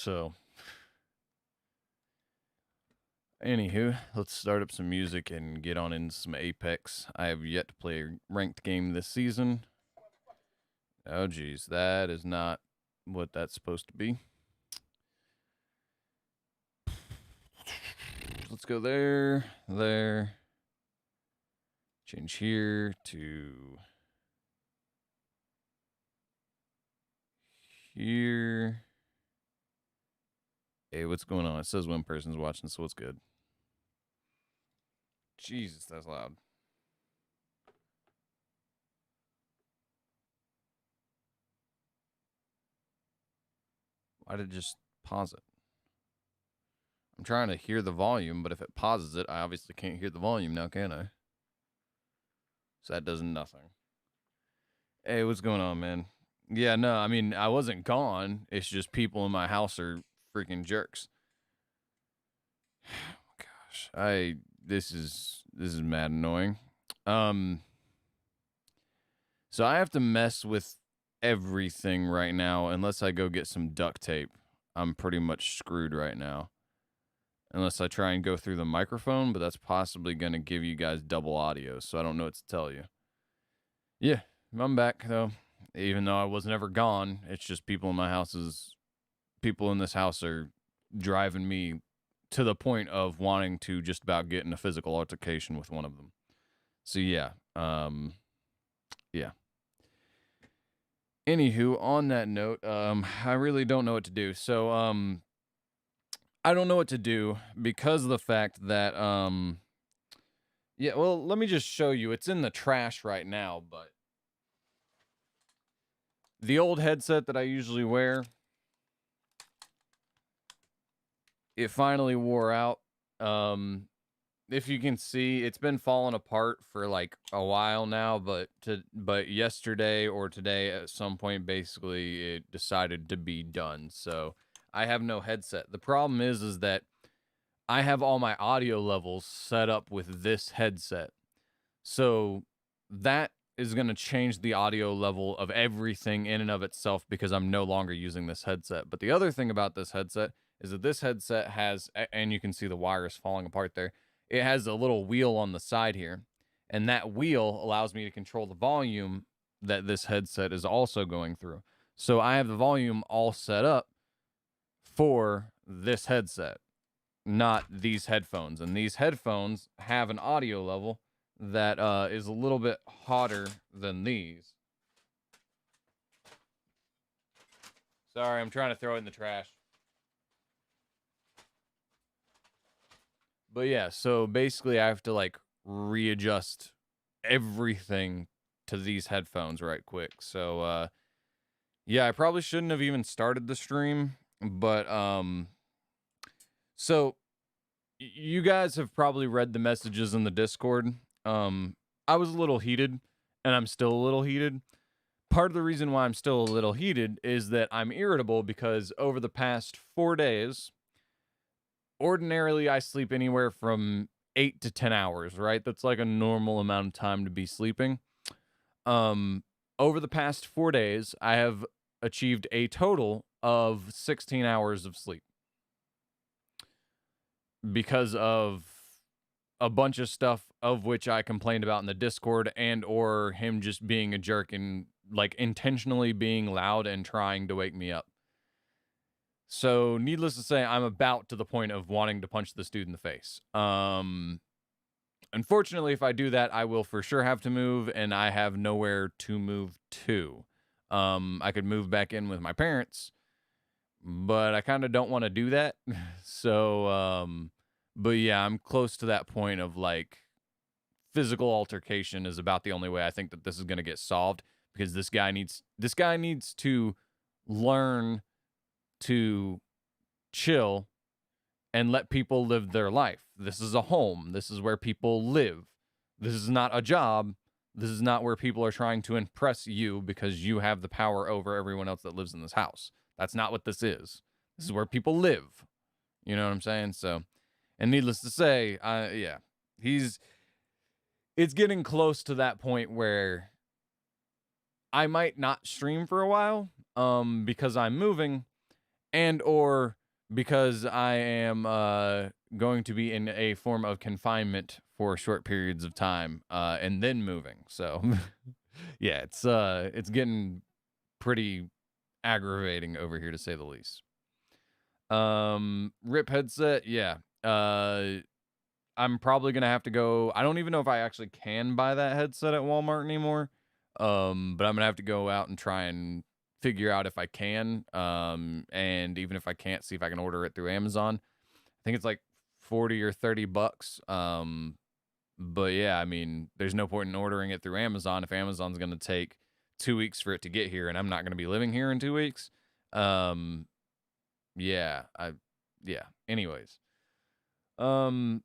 So, anywho, let's start up some music and get on into some Apex. I have yet to play a ranked game this season. Oh, geez, that is not what that's supposed to be. Let's go there, there. Change here to here. Hey, what's going on? It says one person's watching, so what's good? Jesus, that's loud. Why did it just pause it? I'm trying to hear the volume, but if it pauses it, I obviously can't hear the volume now, can I? So that does nothing. Hey, what's going on, man? Yeah, no, I mean, I wasn't gone. It's just people in my house are freaking jerks. Gosh, this is mad annoying. So I have to mess with everything right now unless I go get some duct tape. I'm pretty much screwed right now. Unless I try and go through the microphone, but that's possibly going to give you guys double audio, so I don't know what to tell you. Yeah, I'm back though. Even though I was never gone, it's just people in this house are driving me to the point of wanting to just about get in a physical altercation with one of them. So yeah. Anywho, on that note, I really don't know what to do. So I don't know what to do because of the fact that yeah, well, let me just show you. It's in the trash right now, but the old headset that I usually wear, it finally wore out. If you can see, it's been falling apart for like a while now, but yesterday or today at some point, basically it decided to be done. So I have no headset. The problem is that I have all my audio levels set up with this headset. So that is going to change the audio level of everything in and of itself because I'm no longer using this headset. But the other thing about this headset is that this headset has, and you can see the wires falling apart there, it has a little wheel on the side here. And that wheel allows me to control the volume that this headset is also going through. So I have the volume all set up for this headset, not these headphones. And these headphones have an audio level that is a little bit hotter than these. Sorry, I'm trying to throw it in the trash. But yeah, so basically I have to like readjust everything to these headphones right quick. So yeah, I probably shouldn't have even started the stream, but so you guys have probably read the messages in the Discord. I was a little heated and I'm still a little heated. Part of the reason why I'm still a little heated is that I'm irritable because over the past 4 days, ordinarily I sleep anywhere from 8 to 10 hours, right? That's like a normal amount of time to be sleeping. Over the past 4 days, I have achieved a total of 16 hours of sleep because of a bunch of stuff of which I complained about in the Discord and or him just being a jerk and like intentionally being loud and trying to wake me up. So, needless to say, I'm about to the point of wanting to punch this dude in the face. Unfortunately, if I do that, I will for sure have to move, and I have nowhere to move to. I could move back in with my parents, but I kind of don't want to do that. So, but yeah, I'm close to that point of like physical altercation is about the only way I think that this is going to get solved because this guy needs to learn to chill and let people live their life. This is a home. This is where people live. This is not a job. This is not where people are trying to impress you because you have the power over everyone else that lives in this house. That's not what this is. This is where people live. You know what I'm saying? So, and needless to say, yeah, it's getting close to that point where I might not stream for a while, because I'm moving and or because I am going to be in a form of confinement for short periods of time and then moving. So yeah, it's getting pretty aggravating over here to say the least. Rip headset, yeah. I'm probably gonna have to go. I don't even know if I actually can buy that headset at Walmart anymore. But I'm gonna have to go out and try and figure out if I can. And even if I can't, see if I can order it through Amazon. I think it's like 40 or 30 bucks. But yeah, I mean, there's no point in ordering it through Amazon if Amazon's gonna take 2 weeks for it to get here, and I'm not gonna be living here in 2 weeks. Um, yeah, yeah. Anyways, um,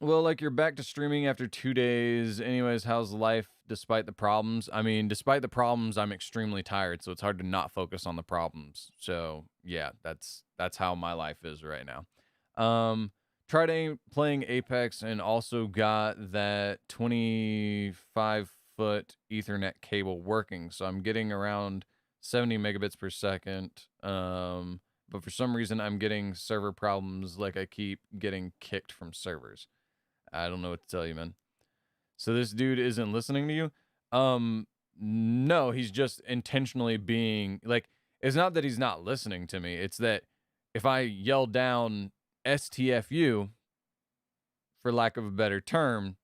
well, like you're back to streaming after 2 days. Anyways, how's life despite the problems? I mean, despite the problems, I'm extremely tired, so it's hard to not focus on the problems. So yeah, that's how my life is right now. Tried playing Apex and also got that 25-foot Ethernet cable working. So I'm getting around 70 megabits per second. But for some reason I'm getting server problems, like I keep getting kicked from servers. I don't know what to tell you, man. So this dude isn't listening to you? No, he's just intentionally being like, it's not that he's not listening to me. It's that if I yell down STFU, for lack of a better term,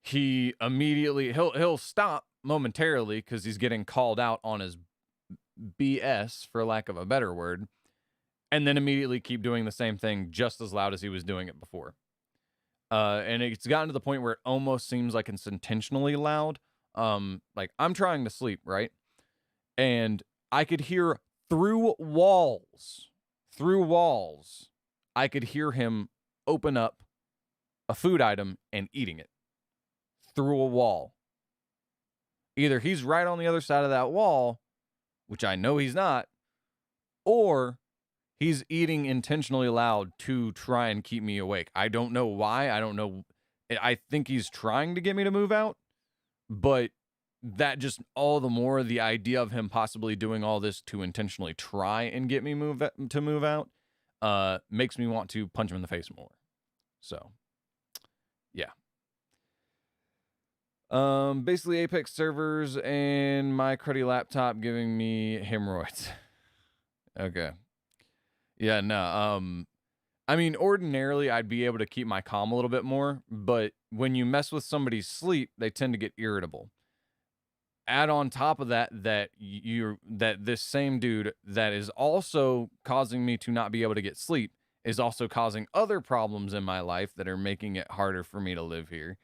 he immediately he'll stop momentarily because he's getting called out on his BS, for lack of a better word, and then immediately keep doing the same thing just as loud as he was doing it before. And it's gotten to the point where it almost seems like it's intentionally loud. Like I'm trying to sleep, right? And I could hear through walls, I could hear him open up a food item and eating it through a wall. Either he's right on the other side of that wall, which I know he's not, or he's eating intentionally loud to try and keep me awake. I don't know why. I don't know. I think he's trying to get me to move out, but that just all the more the idea of him possibly doing all this to intentionally try and get me move out makes me want to punch him in the face more. So, yeah. Basically Apex servers and my cruddy laptop giving me hemorrhoids. Okay. Yeah, no. I mean, ordinarily I'd be able to keep my calm a little bit more, but when you mess with somebody's sleep, they tend to get irritable. Add on top of that that this same dude that is also causing me to not be able to get sleep is also causing other problems in my life that are making it harder for me to live here.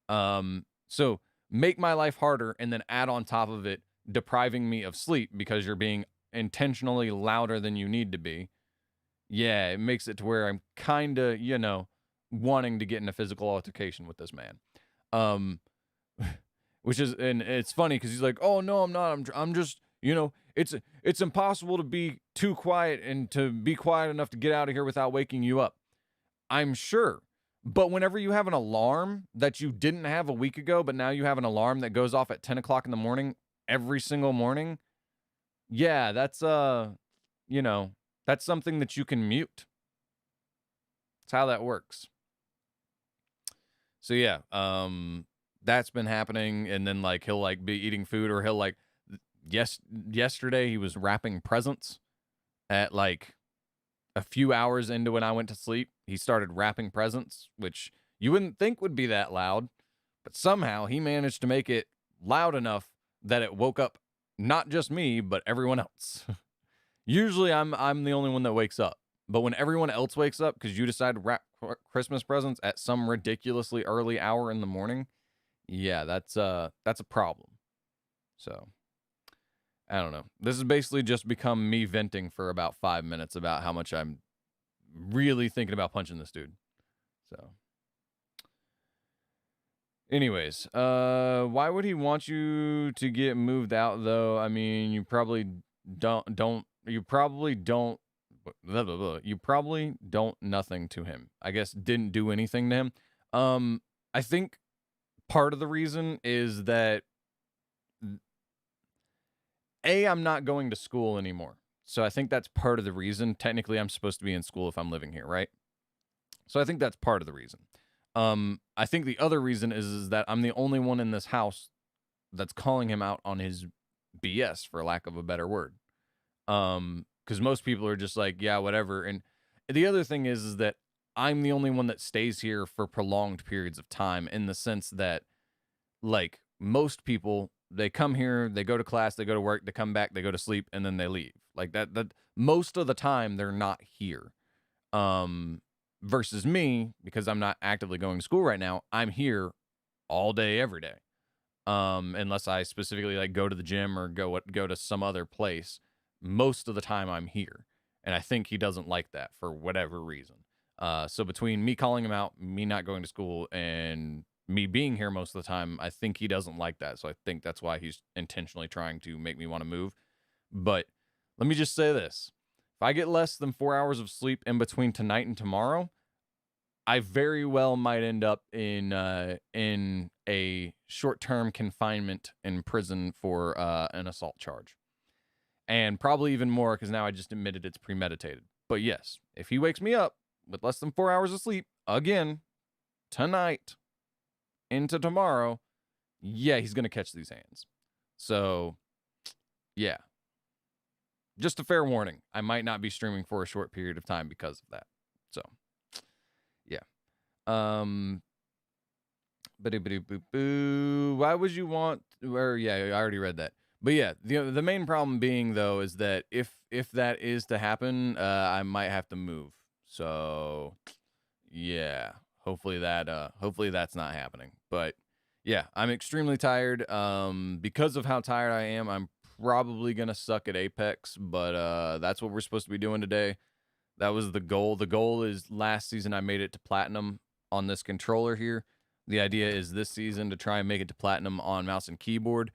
So make my life harder and then add on top of it depriving me of sleep because you're being intentionally louder than you need to be. Yeah, it makes it to where I'm kind of, wanting to get in a physical altercation with this man. Which is, and it's funny because he's like, "Oh no, I'm not. I'm just, it's impossible to be too quiet and to be quiet enough to get out of here without waking you up." I'm sure, but whenever you have an alarm that you didn't have a week ago, but now you have an alarm that goes off at 10 o'clock in the morning every single morning, yeah, that's that's something that you can mute. That's how that works. So yeah, that's been happening, and then like he'll like be eating food, or he'll like yesterday he was wrapping presents at like a few hours into when I went to sleep. He started wrapping presents, which you wouldn't think would be that loud, but somehow he managed to make it loud enough that it woke up not just me, but everyone else. Usually I'm the only one that wakes up, but when everyone else wakes up because you decide to wrap Christmas presents at some ridiculously early hour in the morning, yeah, that's a problem. So I don't know. This has basically just become me venting for about 5 minutes about how much I'm really thinking about punching this dude. So anyways, why would he want you to get moved out though? I mean, you probably don't nothing to him. I guess didn't do anything to him. I think part of the reason is that I'm not going to school anymore. So I think that's part of the reason. Technically, I'm supposed to be in school if I'm living here, right? So I think that's part of the reason. I think the other reason is that I'm the only one in this house that's calling him out on his BS, for lack of a better word. Because most people are just like, yeah, whatever. And the other thing is that I'm the only one that stays here for prolonged periods of time, in the sense that, like, most people, they come here, they go to class, they go to work, they come back, they go to sleep, and then they leave. Like that most of the time they're not here. Um, versus me, because I'm not actively going to school right now, I'm here all day, every day. Unless I specifically like go to the gym or go to some other place. Most of the time I'm here. And I think he doesn't like that for whatever reason. So between me calling him out, me not going to school, and me being here most of the time, I think he doesn't like that. So I think that's why he's intentionally trying to make me want to move. But let me just say this. If I get less than 4 hours of sleep in between tonight and tomorrow, I very well might end up in a short-term confinement in prison for an assault charge. And probably even more, because now I just admitted it's premeditated. But yes, if he wakes me up with less than 4 hours of sleep, again, tonight into tomorrow, yeah, he's going to catch these hands. So, yeah. Just a fair warning. I might not be streaming for a short period of time because of that. So, yeah. Why would you want, or yeah, I already read that. But yeah, the main problem being though is that if that is to happen, I might have to move. So yeah, hopefully that's not happening. But yeah, I'm extremely tired. Because of how tired I am, I'm probably gonna suck at Apex, but that's what we're supposed to be doing today. That was the goal. The goal is last season I made it to platinum on this controller here. The idea is this season to try and make it to platinum on mouse and keyboard.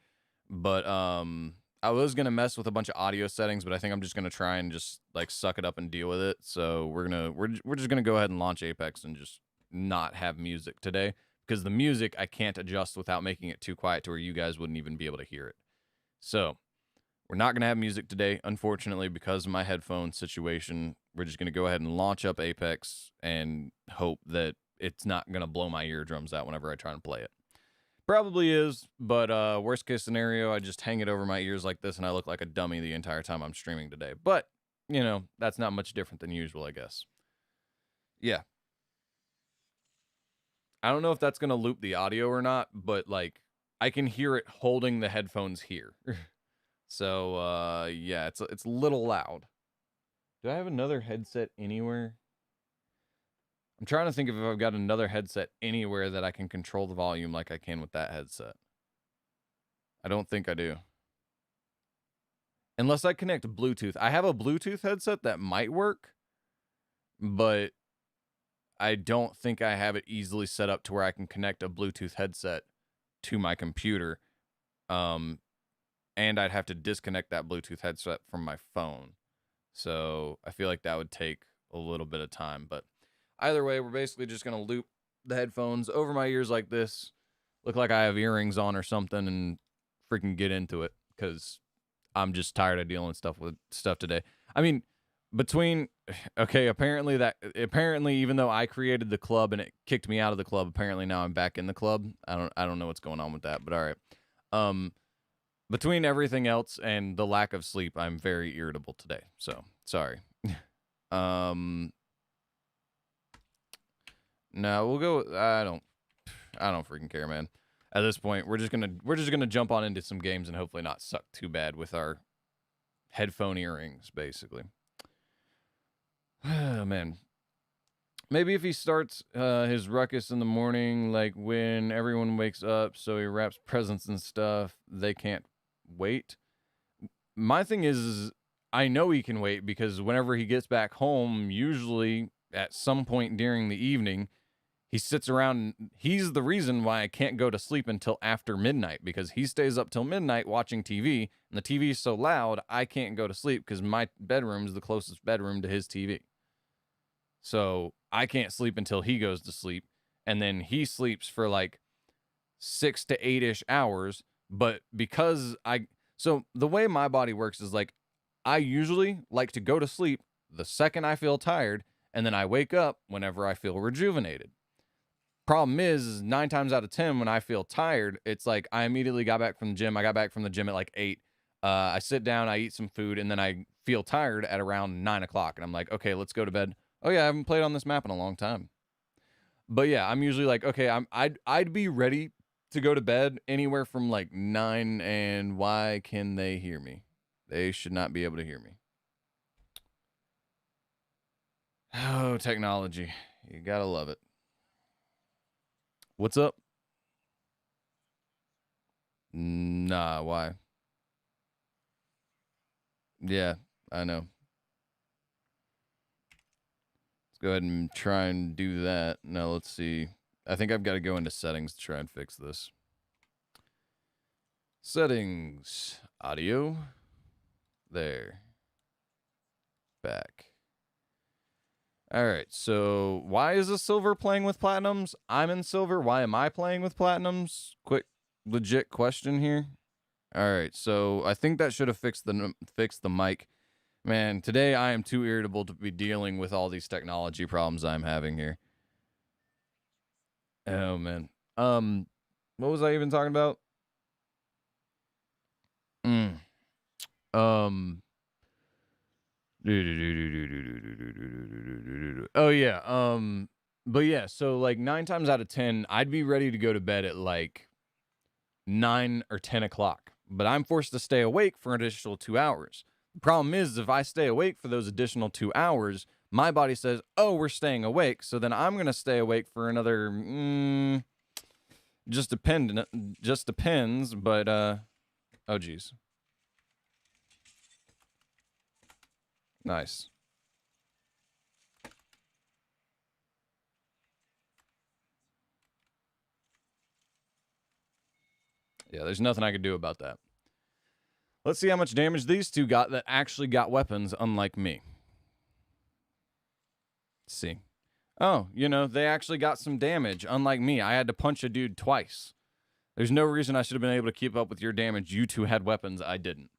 But I was gonna mess with a bunch of audio settings, but I think I'm just gonna try and just like suck it up and deal with it. So we're just gonna go ahead and launch Apex and just not have music today, because the music I can't adjust without making it too quiet to where you guys wouldn't even be able to hear it. So we're not gonna have music today, unfortunately, because of my headphone situation. We're just gonna go ahead and launch up Apex and hope that it's not gonna blow my eardrums out whenever I try and play it. Probably is, but worst case scenario, I just hang it over my ears like this and I look like a dummy the entire time I'm streaming today. But, you know, that's not much different than usual, I guess. Yeah. I don't know if that's going to loop the audio or not, but like I can hear it holding the headphones here. So, yeah, it's a little loud. Do I have another headset anywhere? I'm trying to think if I've got another headset anywhere that I can control the volume like I can with that headset. I don't think I do. Unless I connect Bluetooth. I have a Bluetooth headset that might work, but I don't think I have it easily set up to where I can connect a Bluetooth headset to my computer. And I'd have to disconnect that Bluetooth headset from my phone. So I feel like that would take a little bit of time, but either way, we're basically just going to loop the headphones over my ears like this, look like I have earrings on or something, and freaking get into it, because I'm just tired of dealing with stuff today. I mean, apparently even though I created the club and it kicked me out of the club, apparently now I'm back in the club. I don't know what's going on with that, but all right. Between everything else and the lack of sleep, I'm very irritable today. So, sorry. No, we'll go. I don't freaking care, man. At this point, we're just gonna jump on into some games and hopefully not suck too bad with our headphone earrings, basically. Oh, man. Maybe if he starts his ruckus in the morning, like when everyone wakes up, so he wraps presents and stuff, they can't wait. My thing is I know he can wait, because whenever he gets back home, usually at some point during the evening, he sits around. He's the reason why I can't go to sleep until after midnight, because he stays up till midnight watching TV, and the TV is so loud I can't go to sleep because my bedroom is the closest bedroom to his TV. So I can't sleep until he goes to sleep, and then he sleeps for like 6 to 8-ish hours. But because so the way my body works is like I usually like to go to sleep the second I feel tired, and then I wake up whenever I feel rejuvenated. Problem is 9 times out of 10 when I feel tired, it's like I immediately got back from the gym. I got back from the gym at like 8. I sit down, I eat some food, and then I feel tired at around 9 o'clock. And I'm like, okay, let's go to bed. Oh yeah, I haven't played on this map in a long time. But yeah, I'm usually like, okay, I'd be ready to go to bed anywhere from like 9. And why can they hear me? They should not be able to hear me. Oh, technology. You gotta love it. What's up? Nah, why? Yeah, I know. Let's go ahead and try and do that. Now, let's see. I think I've got to go into settings to try and fix this. Settings. Audio. There. Back. All right, so why is a silver playing with platinums? I'm in silver. Why am I playing with platinums? Quick, legit question here. All right, so I think that should have fixed the mic. Man, today I am too irritable to be dealing with all these technology problems I'm having here. Oh man. What was I even talking about? Oh yeah. But yeah, so like 9 times out of 10, I'd be ready to go to bed at like 9 or 10 o'clock, but I'm forced to stay awake for an additional 2 hours. The problem is, if I stay awake for those additional 2 hours, my body says, oh, we're staying awake. So then I'm going to stay awake for another, just depends. But, oh geez. Nice. Yeah, there's nothing I could do about that. Let's see how much damage these two got that actually got weapons, unlike me. Let's see. Oh, you know, they actually got some damage, unlike me. I had to punch a dude twice. There's no reason I should have been able to keep up with your damage. You two had weapons. I didn't.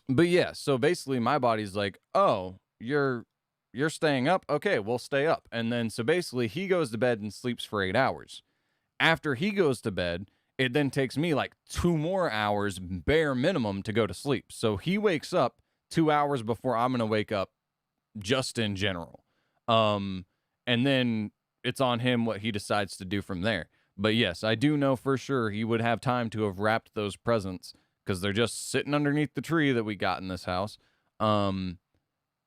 But yeah, so basically my body's like, oh, you're staying up? Okay, we'll stay up. And then so basically he goes to bed and sleeps for 8 hours. After he goes to bed, it then takes me like 2 more hours bare minimum to go to sleep. So he wakes up 2 hours before I'm going to wake up, just in general. And then it's on him what he decides to do from there. But yes, I do know for sure he would have time to have wrapped those presents, because they're just sitting underneath the tree that we got in this house.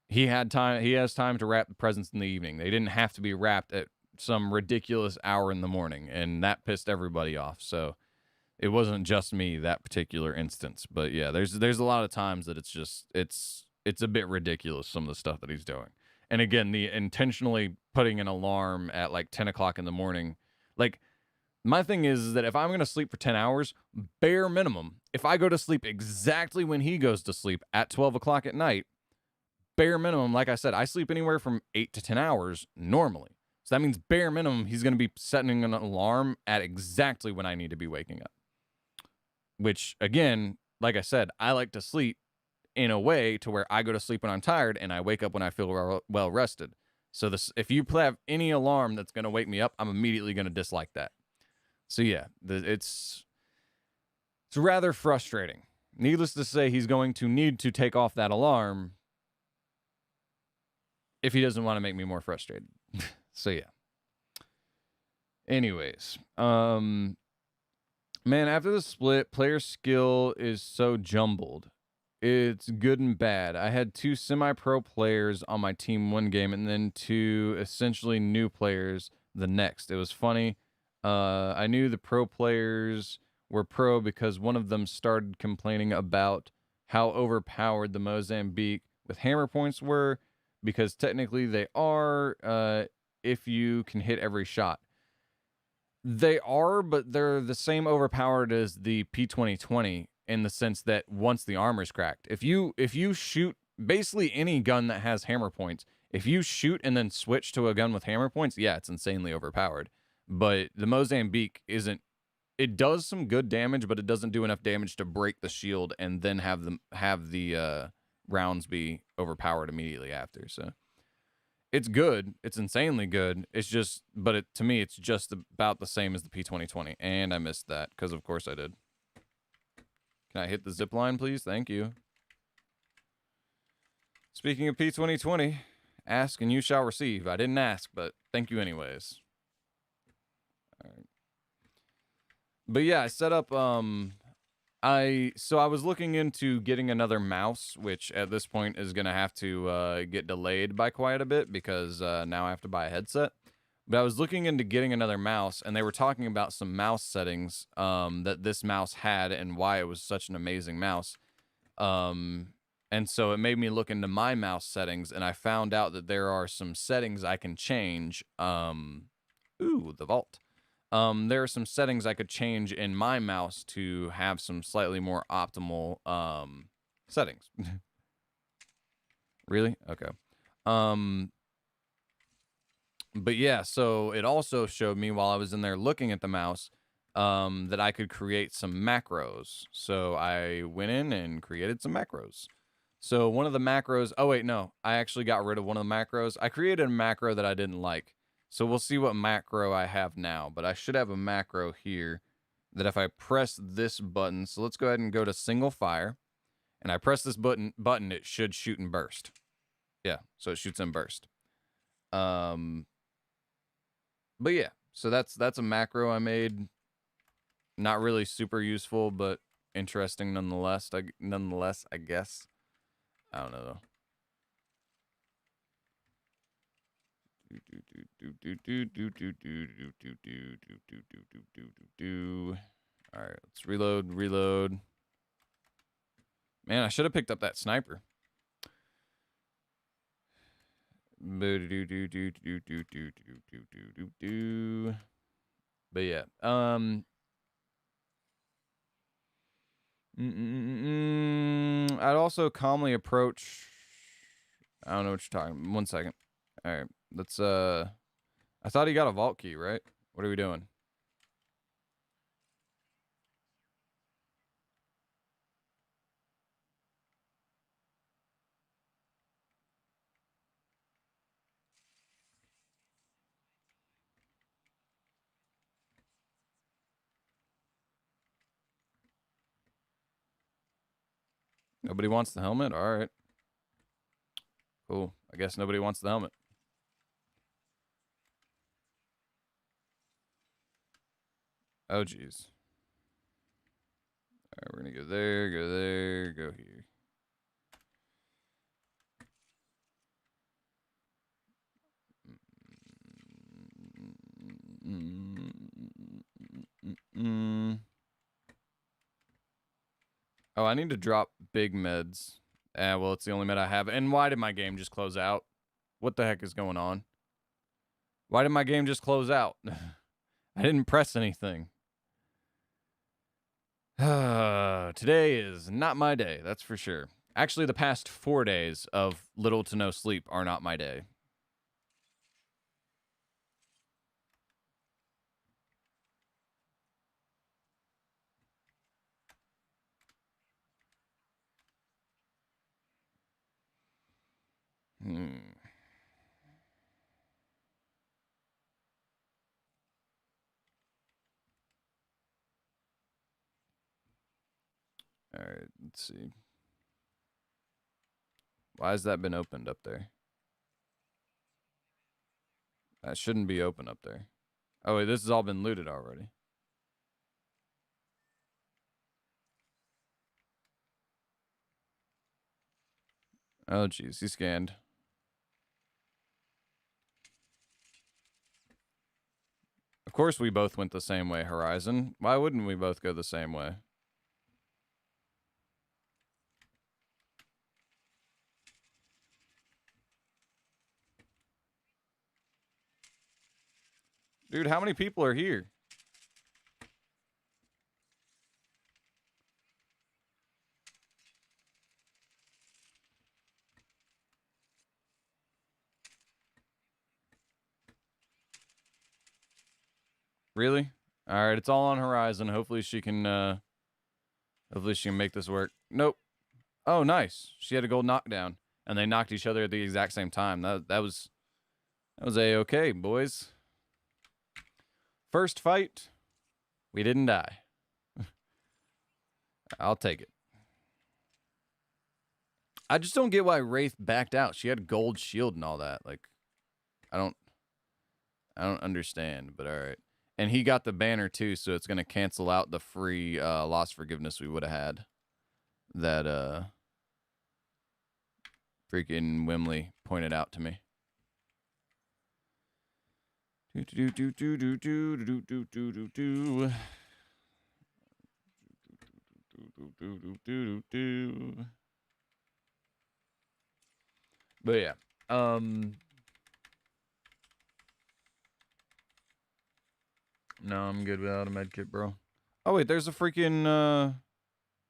He has time to wrap the presents in the evening. They didn't have to be wrapped at some ridiculous hour in the morning, and that pissed everybody off. So it wasn't just me that particular instance. But yeah, there's a lot of times that it's a bit ridiculous, some of the stuff that he's doing. And again, the intentionally putting an alarm at like 10 o'clock in the morning, like, my thing is that if I'm going to sleep for 10 hours, bare minimum, if I go to sleep exactly when he goes to sleep at 12 o'clock at night, bare minimum, like I said, I sleep anywhere from 8 to 10 hours normally. So that means bare minimum, he's going to be setting an alarm at exactly when I need to be waking up. Which, again, like I said, I like to sleep in a way to where I go to sleep when I'm tired and I wake up when I feel well rested. So if you have any alarm that's going to wake me up, I'm immediately going to dislike that. So yeah, it's rather frustrating. Needless to say, he's going to need to take off that alarm if he doesn't want to make me more frustrated. So yeah. Anyways, man, after the split, player skill is so jumbled. It's good and bad. I had 2 semi-pro players on my team one game and then 2 essentially new players the next. It was funny. I knew the pro players were pro because one of them started complaining about how overpowered the Mozambique with hammer points were, because technically they are, if you can hit every shot. They are, but they're the same overpowered as the P2020 in the sense that once the armor's cracked, if you shoot basically any gun that has hammer points, if you shoot and then switch to a gun with hammer points, yeah, it's insanely overpowered. But the Mozambique isn't it does some good damage, but it doesn't do enough damage to break the shield and then have the rounds be overpowered immediately after. So it's good. It's insanely good. It's just, but to me, it's just about the same as the P2020. And I missed that because, of course, I did. Can I hit the zip line, please? Thank you. Speaking of P2020, ask and you shall receive. I didn't ask, but thank you anyways. All right. But yeah, I set up, I was looking into getting another mouse, which at this point is going to have to get delayed by quite a bit because now I have to buy a headset. But I was looking into getting another mouse, and they were talking about some mouse settings that this mouse had and why it was such an amazing mouse. And so it made me look into my mouse settings, and I found out that there are some settings I can change. Ooh, the vault. There are some settings I could change in my mouse to have some slightly more optimal settings. Really? Okay. But yeah, so it also showed me while I was in there looking at the mouse that I could create some macros. So I went in and created some macros. So one of the macros, oh wait, no, I actually got rid of one of the macros. I created a macro that I didn't like. So we'll see what macro I have now, but I should have a macro here that if I press this button, so let's go ahead and go to single fire, and I press this button, it should shoot and burst. Yeah, so it shoots and burst. But yeah, so that's a macro I made. Not really super useful, but interesting nonetheless. I guess. I don't know though. All right, let's reload. Man, I should have picked up that sniper. But yeah, I'd also calmly approach. I don't know what you're talking. 1 second. All right, let's. I thought he got a vault key, right? What are we doing? Nobody wants the helmet? All right. Cool. I guess nobody wants the helmet. Oh, jeez. All right, we're going to go there, go here. Oh, I need to drop big meds. Well, it's the only med I have. And why did my game just close out? What the heck is going on? Why did my game just close out? I didn't press anything. Today is not my day, that's for sure. Actually, the past 4 days of little to no sleep are not my day. All right, let's see. Why has that been opened up there? That shouldn't be open up there. Oh, wait, this has all been looted already. Oh, jeez, he scanned. Of course we both went the same way, Horizon. Why wouldn't we both go the same way? Dude, how many people are here? Really? All right, it's all on Horizon. Hopefully she can make this work. Nope. Oh, nice. She had a gold knockdown, and they knocked each other at the exact same time. That was A-okay, boys. First fight, we didn't die. I'll take it. I just don't get why Wraith backed out. She had gold shield and all that. Like, I don't understand, but all right. And he got the banner too, so it's gonna cancel out the free lost forgiveness we would have had. That freaking Wimley pointed out to me. But yeah, no, I'm good without a med kit, bro. Oh wait, there's a freaking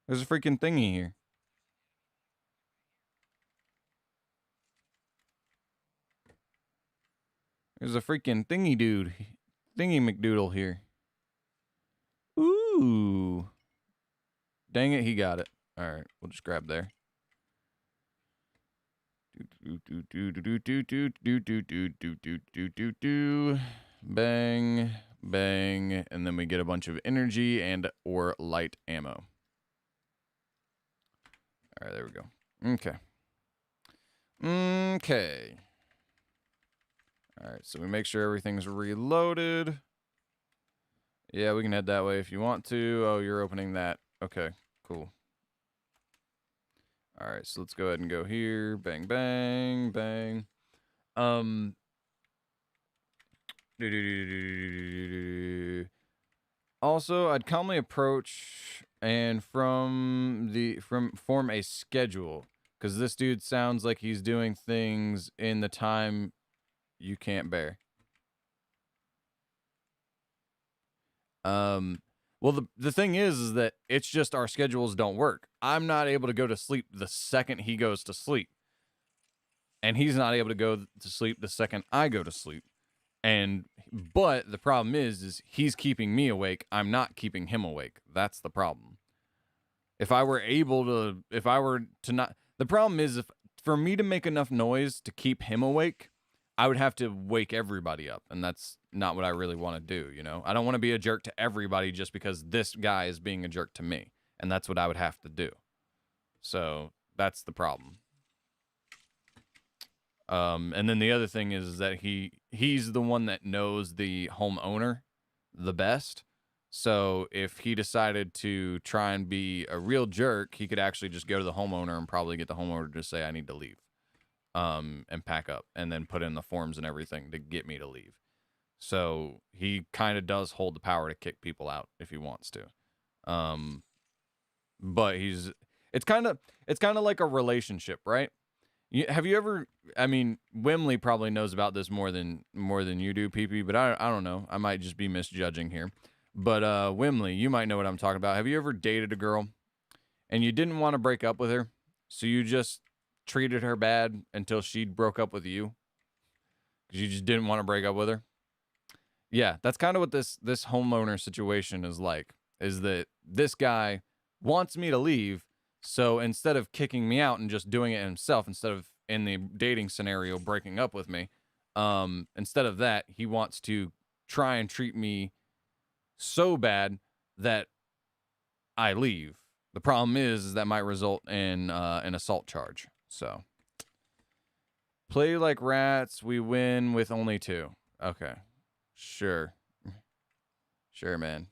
thingy here. There's a freaking thingy McDoodle here. Ooh. Dang it, he got it. All right, we'll just grab there. Bang, bang, and then we get a bunch of energy and or light ammo. All right, there we go. Okay. Okay. All right, so we make sure everything's reloaded. Yeah, we can head that way if you want to. Oh, you're opening that. Okay, cool. All right, so let's go ahead and go here. Bang, bang, bang. Also, I'd calmly approach and form a schedule, because this dude sounds like he's doing things in the time you can't bear. Well, the thing is that it's just our schedules don't work. I'm not able to go to sleep the second he goes to sleep. And he's not able to go to sleep the second I go to sleep. But the problem is he's keeping me awake. I'm not keeping him awake. That's the problem. If I were to not, the problem is for me to make enough noise to keep him awake, I would have to wake everybody up, and that's not what I really want to do, you know? I don't want to be a jerk to everybody just because this guy is being a jerk to me, and that's what I would have to do. So, that's the problem. And then the other thing is that he's the one that knows the homeowner the best. So, if he decided to try and be a real jerk, he could actually just go to the homeowner and probably get the homeowner to say, I need to leave. And pack up and then put in the forms and everything to get me to leave. So he kind of does hold the power to kick people out if he wants to. But it's kind of like a relationship, right? Have you ever, I mean, Wimley probably knows about this more than you do, PP, but I don't know. I might just be misjudging here. But Wimley, you might know what I'm talking about. Have you ever dated a girl and you didn't want to break up with her, so you just treated her bad until she broke up with you because you just didn't want to break up with her? Yeah, that's kind of what this homeowner situation is like, is that this guy wants me to leave, so instead of kicking me out and just doing it himself, instead of in the dating scenario breaking up with me, instead of that, he wants to try and treat me so bad that I leave. The problem is that might result in an assault charge. So, play like rats, we win with only 2. Okay. Sure. Sure, man.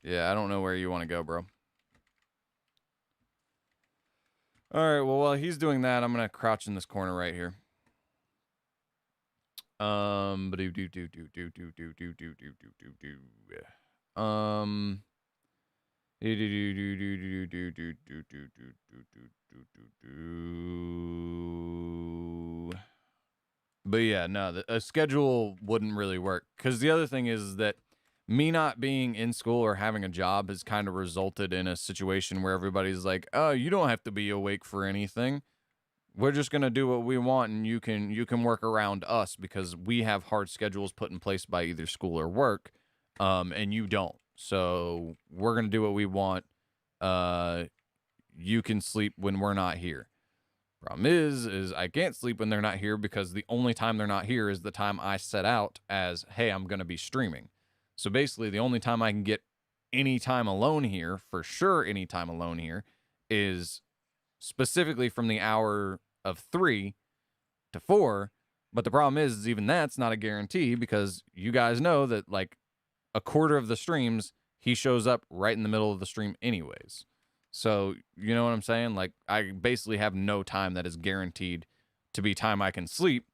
Yeah, I don't know where you want to go, bro. All right, well, while he's doing that, I'm going to crouch in this corner right here. But yeah, no, a schedule wouldn't really work. Because the other thing is that me not being in school or having a job has kind of resulted in a situation where everybody's like, oh, you don't have to be awake for anything. we're just gonna do what we want, and you can work around us because we have hard schedules put in place by either school or work, and you don't. So we're gonna do what we want. You can sleep when we're not here. Problem is I can't sleep when they're not here because the only time they're not here is the time I set out as, hey, I'm gonna be streaming. So basically, the only time I can get any time alone here, for sure, any time alone here, is specifically from the hour of 3 to 4. But the problem is even that's not a guarantee because you guys know that like a quarter of the streams, he shows up right in the middle of the stream anyways. So, you know what I'm saying? Like, I basically have no time that is guaranteed to be time I can sleep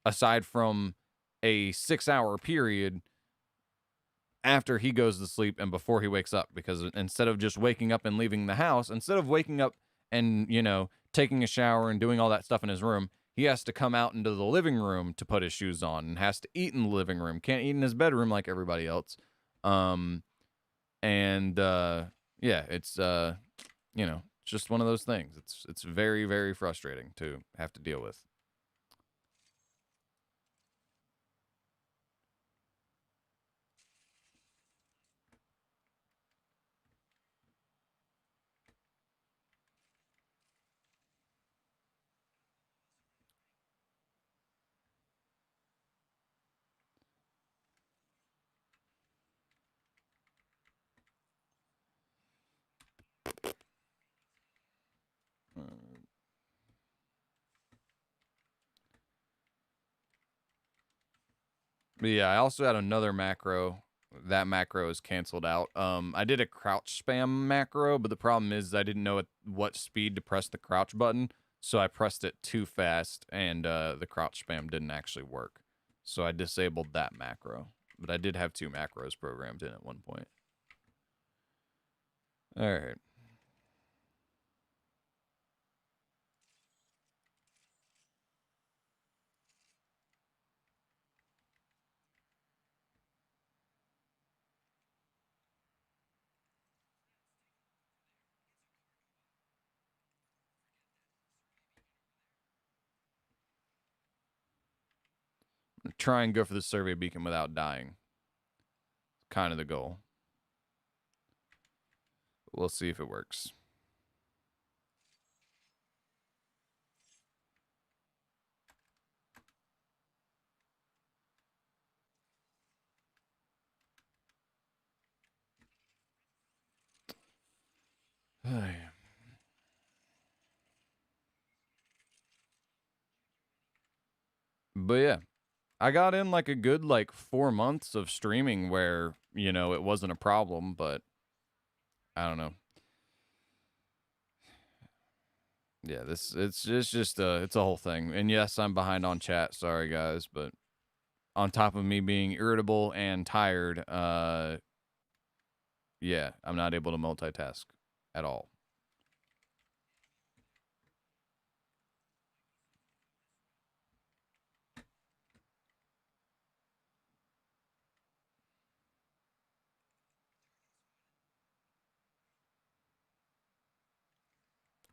aside from a 6-hour period after he goes to sleep and before he wakes up. Because instead of just waking up and leaving the house, instead of waking up and, you know, taking a shower and doing all that stuff in his room, he has to come out into the living room to put his shoes on and has to eat in the living room. Can't eat in his bedroom like everybody else. Yeah, it's you know, it's just one of those things. It's very, very frustrating to have to deal with. But yeah, I also had another macro. That macro is canceled out. I did a crouch spam macro, but the problem is I didn't know at what speed to press the crouch button, so I pressed it too fast, and the crouch spam didn't actually work. So I disabled that macro. But I did have 2 macros programmed in at one point. All right. Try and go for the survey beacon without dying. Kind of the goal. We'll see if it works. But yeah, I got in like a good like 4 months of streaming where, you know, it wasn't a problem, but I don't know. Yeah, it's just it's a whole thing. And yes, I'm behind on chat. Sorry guys, but on top of me being irritable and tired, yeah, I'm not able to multitask at all.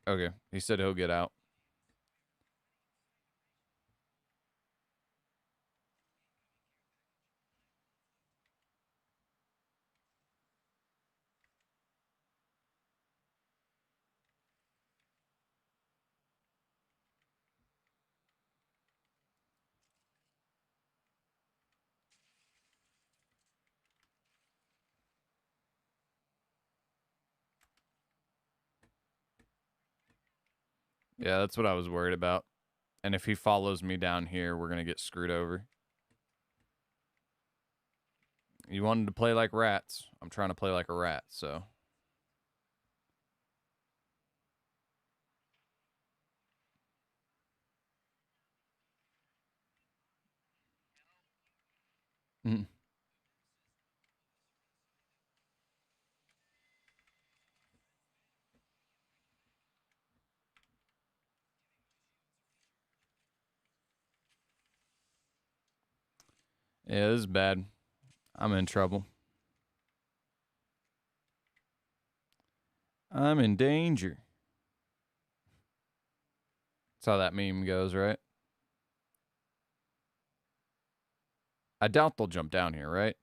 Okay, he said he'll get out. Yeah, that's what I was worried about. And if he follows me down here, we're going to get screwed over. You wanted to play like rats. I'm trying to play like a rat, so. Mm. Yeah, this is bad. I'm in trouble. I'm in danger. That's how that meme goes, right? I doubt they'll jump down here, right?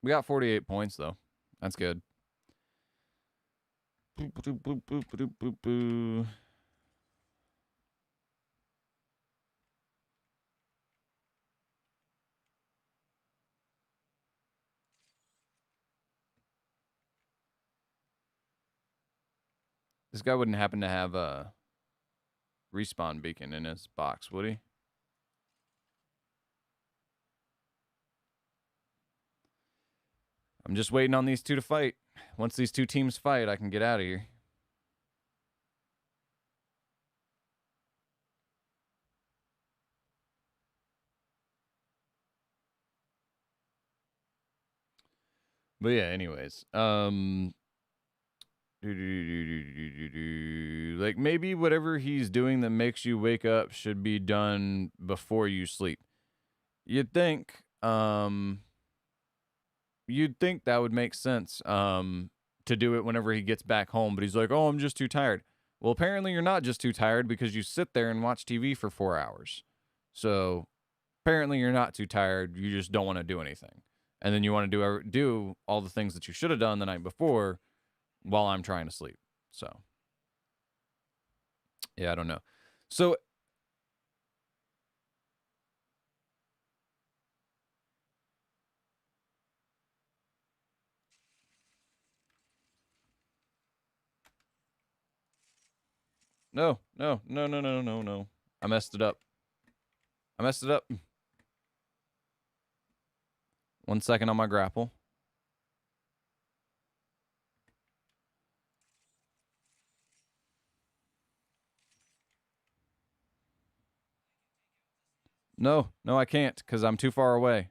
We got 48 points, though. That's good. Boop, boop, boop, boop, boop, boop, boop. This guy wouldn't happen to have a respawn beacon in his box, would he? I'm just waiting on these two to fight. Once these two teams fight, I can get out of here. But yeah, anyways. Like maybe whatever he's doing that makes you wake up should be done before you sleep. You'd think that would make sense to do it whenever he gets back home, but he's like, "Oh, I'm just too tired." Well, apparently you're not just too tired because you sit there and watch TV for 4 hours. So, apparently you're not too tired, you just don't want to do anything. And then you want to do all the things that you should have done the night before while I'm trying to sleep. So, yeah, I don't know. So, no. I messed it up. 1 second on my grapple. No, I can't because I'm too far away.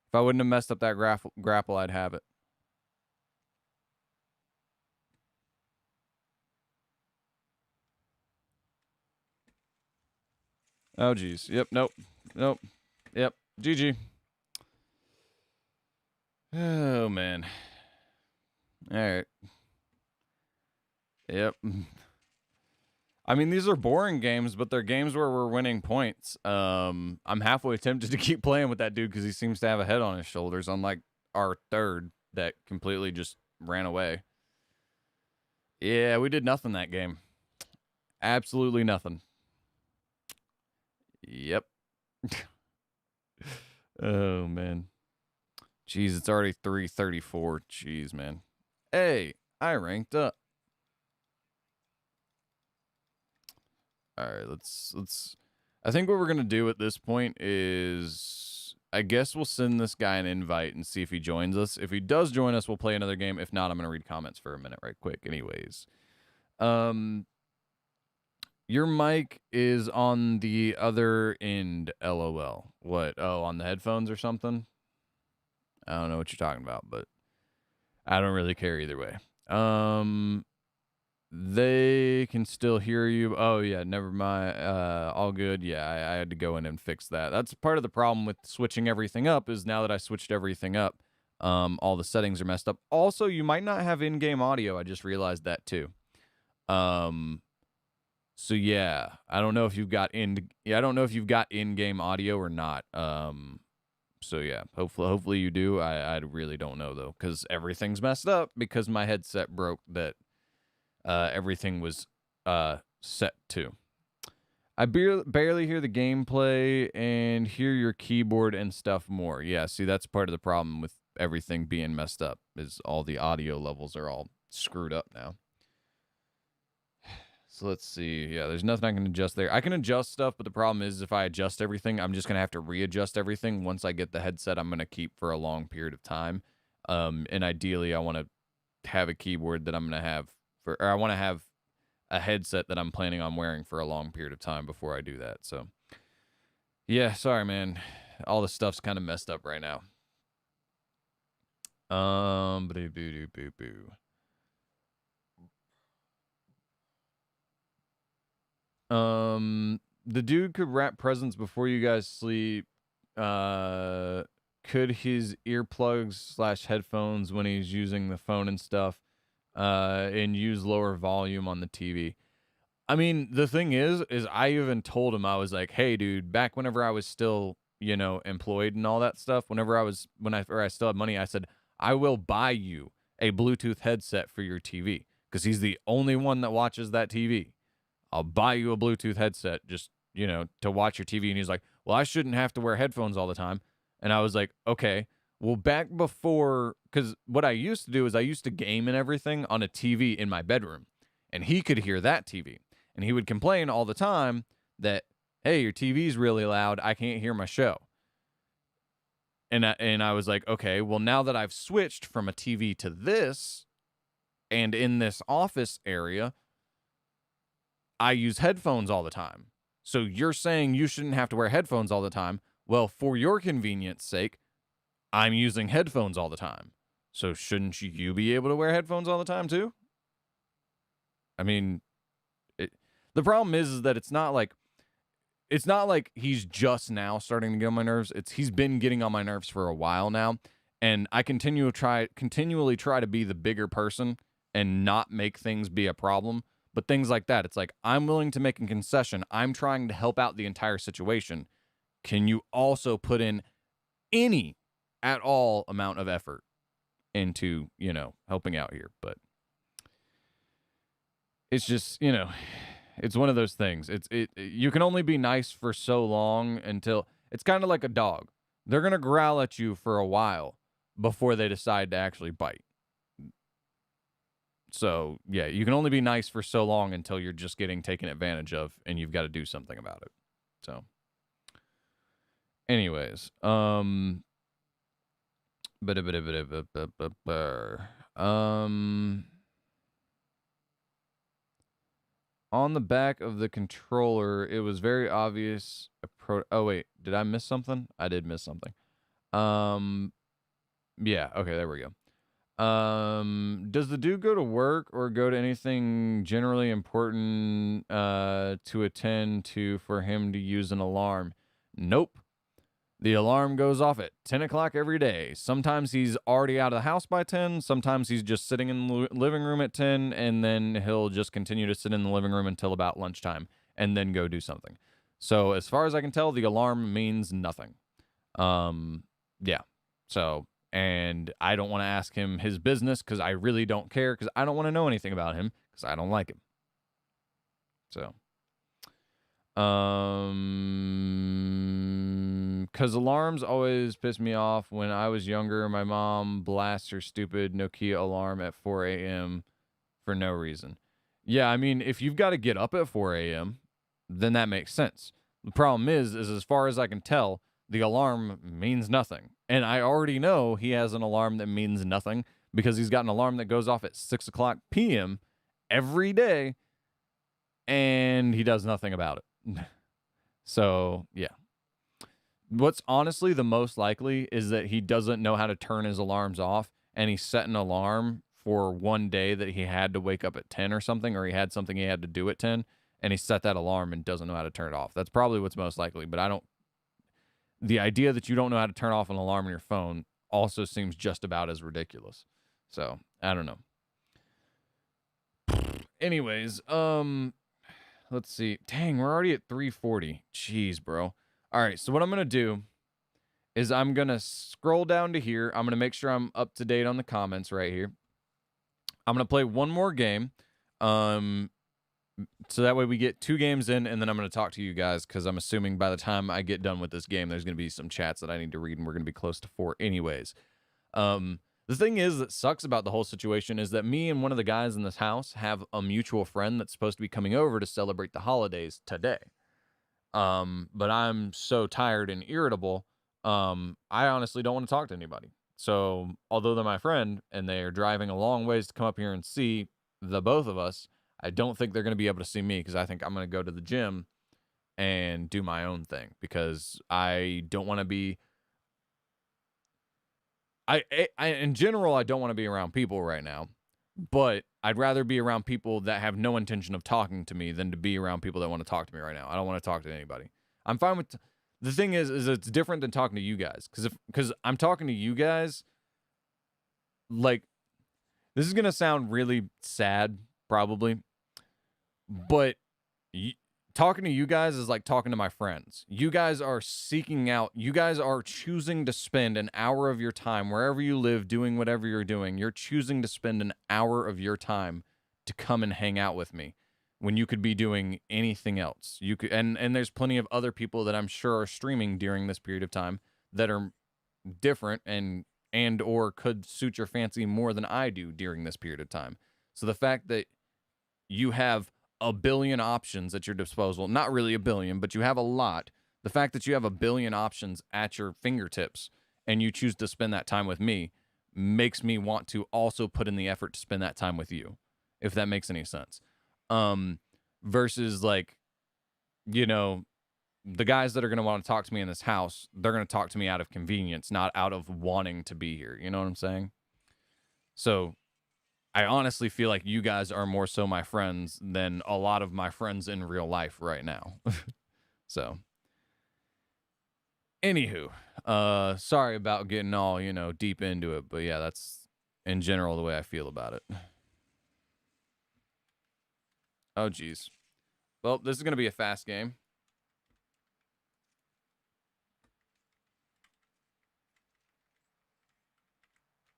If I wouldn't have messed up that grapple, I'd have it. Oh, geez. Yep, nope. Yep, GG. Oh, man. All right. Yep. I mean, these are boring games, but they're games where we're winning points. I'm halfway tempted to keep playing with that dude because he seems to have a head on his shoulders, unlike our third that completely just ran away. Yeah, we did nothing that game. Absolutely nothing. Yep. Oh, man. Jeez, it's already 3:34. Jeez, man. Hey, I ranked up. All right, let's I think what we're going to do at this point is I guess we'll send this guy an invite and see if he joins us. If he does join us, we'll play another game. If not, I'm going to read comments for a minute right quick anyways. Your mic is on the other end, LOL. What? Oh, on the headphones or something? I don't know what you're talking about, but I don't really care either way. They can still hear you. Oh yeah, never mind. All good. Yeah, I had to go in and fix that. That's part of the problem with switching everything up is now that I switched everything up, all the settings are messed up. Also, you might not have in-game audio. I just realized that too. So yeah, I don't know if you've got in-game audio or not. So yeah, hopefully you do. I really don't know though, because everything's messed up because my headset broke that everything was set to. I barely hear the gameplay and hear your keyboard and stuff more. Yeah, see, that's part of the problem with everything being messed up is all the audio levels are all screwed up now. So let's see. Yeah, there's nothing I can adjust there. I can adjust stuff, but the problem is if I adjust everything, I'm just going to have to readjust everything. Once I get the headset, I'm going to keep for a long period of time. And ideally, I want to have a keyboard that I'm going to have or I want to have a headset that I'm planning on wearing for a long period of time before I do that. So, yeah, sorry, man. All the stuff's kind of messed up right now. The dude could wrap presents before you guys sleep. could his earplugs / headphones when he's using the phone and stuff, and use lower volume on the TV. I mean, the thing is I even told him, I was like, hey, dude, back whenever I was still, employed and all that stuff, or I still had money, I said, I will buy you a Bluetooth headset for your TV because he's the only one that watches that TV. I'll buy you a Bluetooth headset just, to watch your TV. And he's like, well, I shouldn't have to wear headphones all the time. And I was like, okay, well, back before, because what I used to do is I used to game and everything on a TV in my bedroom, and he could hear that TV. And he would complain all the time that, hey, your TV's really loud. I can't hear my show. And I was like, okay, well, now that I've switched from a TV to this, and in this office area, I use headphones all the time. So you're saying you shouldn't have to wear headphones all the time. Well, for your convenience sake, I'm using headphones all the time. So shouldn't you be able to wear headphones all the time too? I mean, the problem is that it's not like he's just now starting to get on my nerves. He's been getting on my nerves for a while now, and I continually try to be the bigger person and not make things be a problem. But things like that, it's like, I'm willing to make a concession. I'm trying to help out the entire situation. Can you also put in any at all amount of effort into, helping out here? But it's just, it's one of those things. You can only be nice for so long until it's kind of like a dog. They're going to growl at you for a while before they decide to actually bite. So, yeah, you can only be nice for so long until you're just getting taken advantage of and you've got to do something about it. So, anyways, on the back of the controller, it was very obvious. Oh, wait, did I miss something? I did miss something. Yeah, okay, there we go. Does the dude go to work or go to anything generally important to attend to for him to use an alarm? Nope. The alarm goes off at 10 o'clock every day. Sometimes he's already out of the house by 10. Sometimes he's just sitting in the living room at 10, and then he'll just continue to sit in the living room until about lunchtime and then go do something. So as far as I can tell, the alarm means nothing. Yeah. So, and I don't want to ask him his business because I really don't care, because I don't want to know anything about him because I don't like him. So, because alarms always piss me off. When I was younger, my mom blasts her stupid Nokia alarm at 4 a.m. for no reason. Yeah, I mean, if you've got to get up at 4 a.m., then that makes sense. The problem is as far as I can tell, the alarm means nothing. And I already know he has an alarm that means nothing because he's got an alarm that goes off at 6 o'clock p.m. every day, and he does nothing about it. So, yeah. What's honestly the most likely is that he doesn't know how to turn his alarms off, and he set an alarm for one day that he had to wake up at 10 or something, or he had something he had to do at 10, and he set that alarm and doesn't know how to turn it off. That's probably what's most likely, but the idea that you don't know how to turn off an alarm on your phone also seems just about as ridiculous. So, I don't know. Anyways, let's see. Dang, we're already at 3:40. Jeez, bro. All right, so what I'm going to do is I'm going to scroll down to here. I'm going to make sure I'm up to date on the comments right here. I'm going to play one more game. So that way we get 2 games in, and then I'm going to talk to you guys, because I'm assuming by the time I get done with this game, there's going to be some chats that I need to read, and we're going to be close to 4 anyways. The thing is that sucks about the whole situation is that me and one of the guys in this house have a mutual friend that's supposed to be coming over to celebrate the holidays today. But I'm so tired and irritable, I honestly don't want to talk to anybody. So, although they're my friend, and they are driving a long ways to come up here and see the both of us, I don't think they're going to be able to see me, because I think I'm going to go to the gym and do my own thing, because I don't want to be... in general, I don't want to be around people right now, but I'd rather be around people that have no intention of talking to me than to be around people that want to talk to me right now. I don't want to talk to anybody. I'm fine with... the thing is it's different than talking to you guys. Because I'm talking to you guys, like, this is gonna sound really sad, probably, but talking to you guys is like talking to my friends. You guys are seeking out, you guys are choosing to spend an hour of your time wherever you live, doing whatever you're doing. You're choosing to spend an hour of your time to come and hang out with me when you could be doing anything else. You could, and there's plenty of other people that I'm sure are streaming during this period of time that are different and or could suit your fancy more than I do during this period of time. So the fact that you have a billion options at your disposal, not really a billion, but you have a lot. The fact that you have a billion options at your fingertips and you choose to spend that time with me makes me want to also put in the effort to spend that time with you, if that makes any sense. Versus like, you know, the guys that are going to want to talk to me in this house, they're going to talk to me out of convenience, not out of wanting to be here. You know what I'm saying? So I honestly feel like you guys are more so my friends than a lot of my friends in real life right now. So, anywho, sorry about getting all, deep into it, but yeah, that's in general the way I feel about it. Oh, geez. Well, this is going to be a fast game.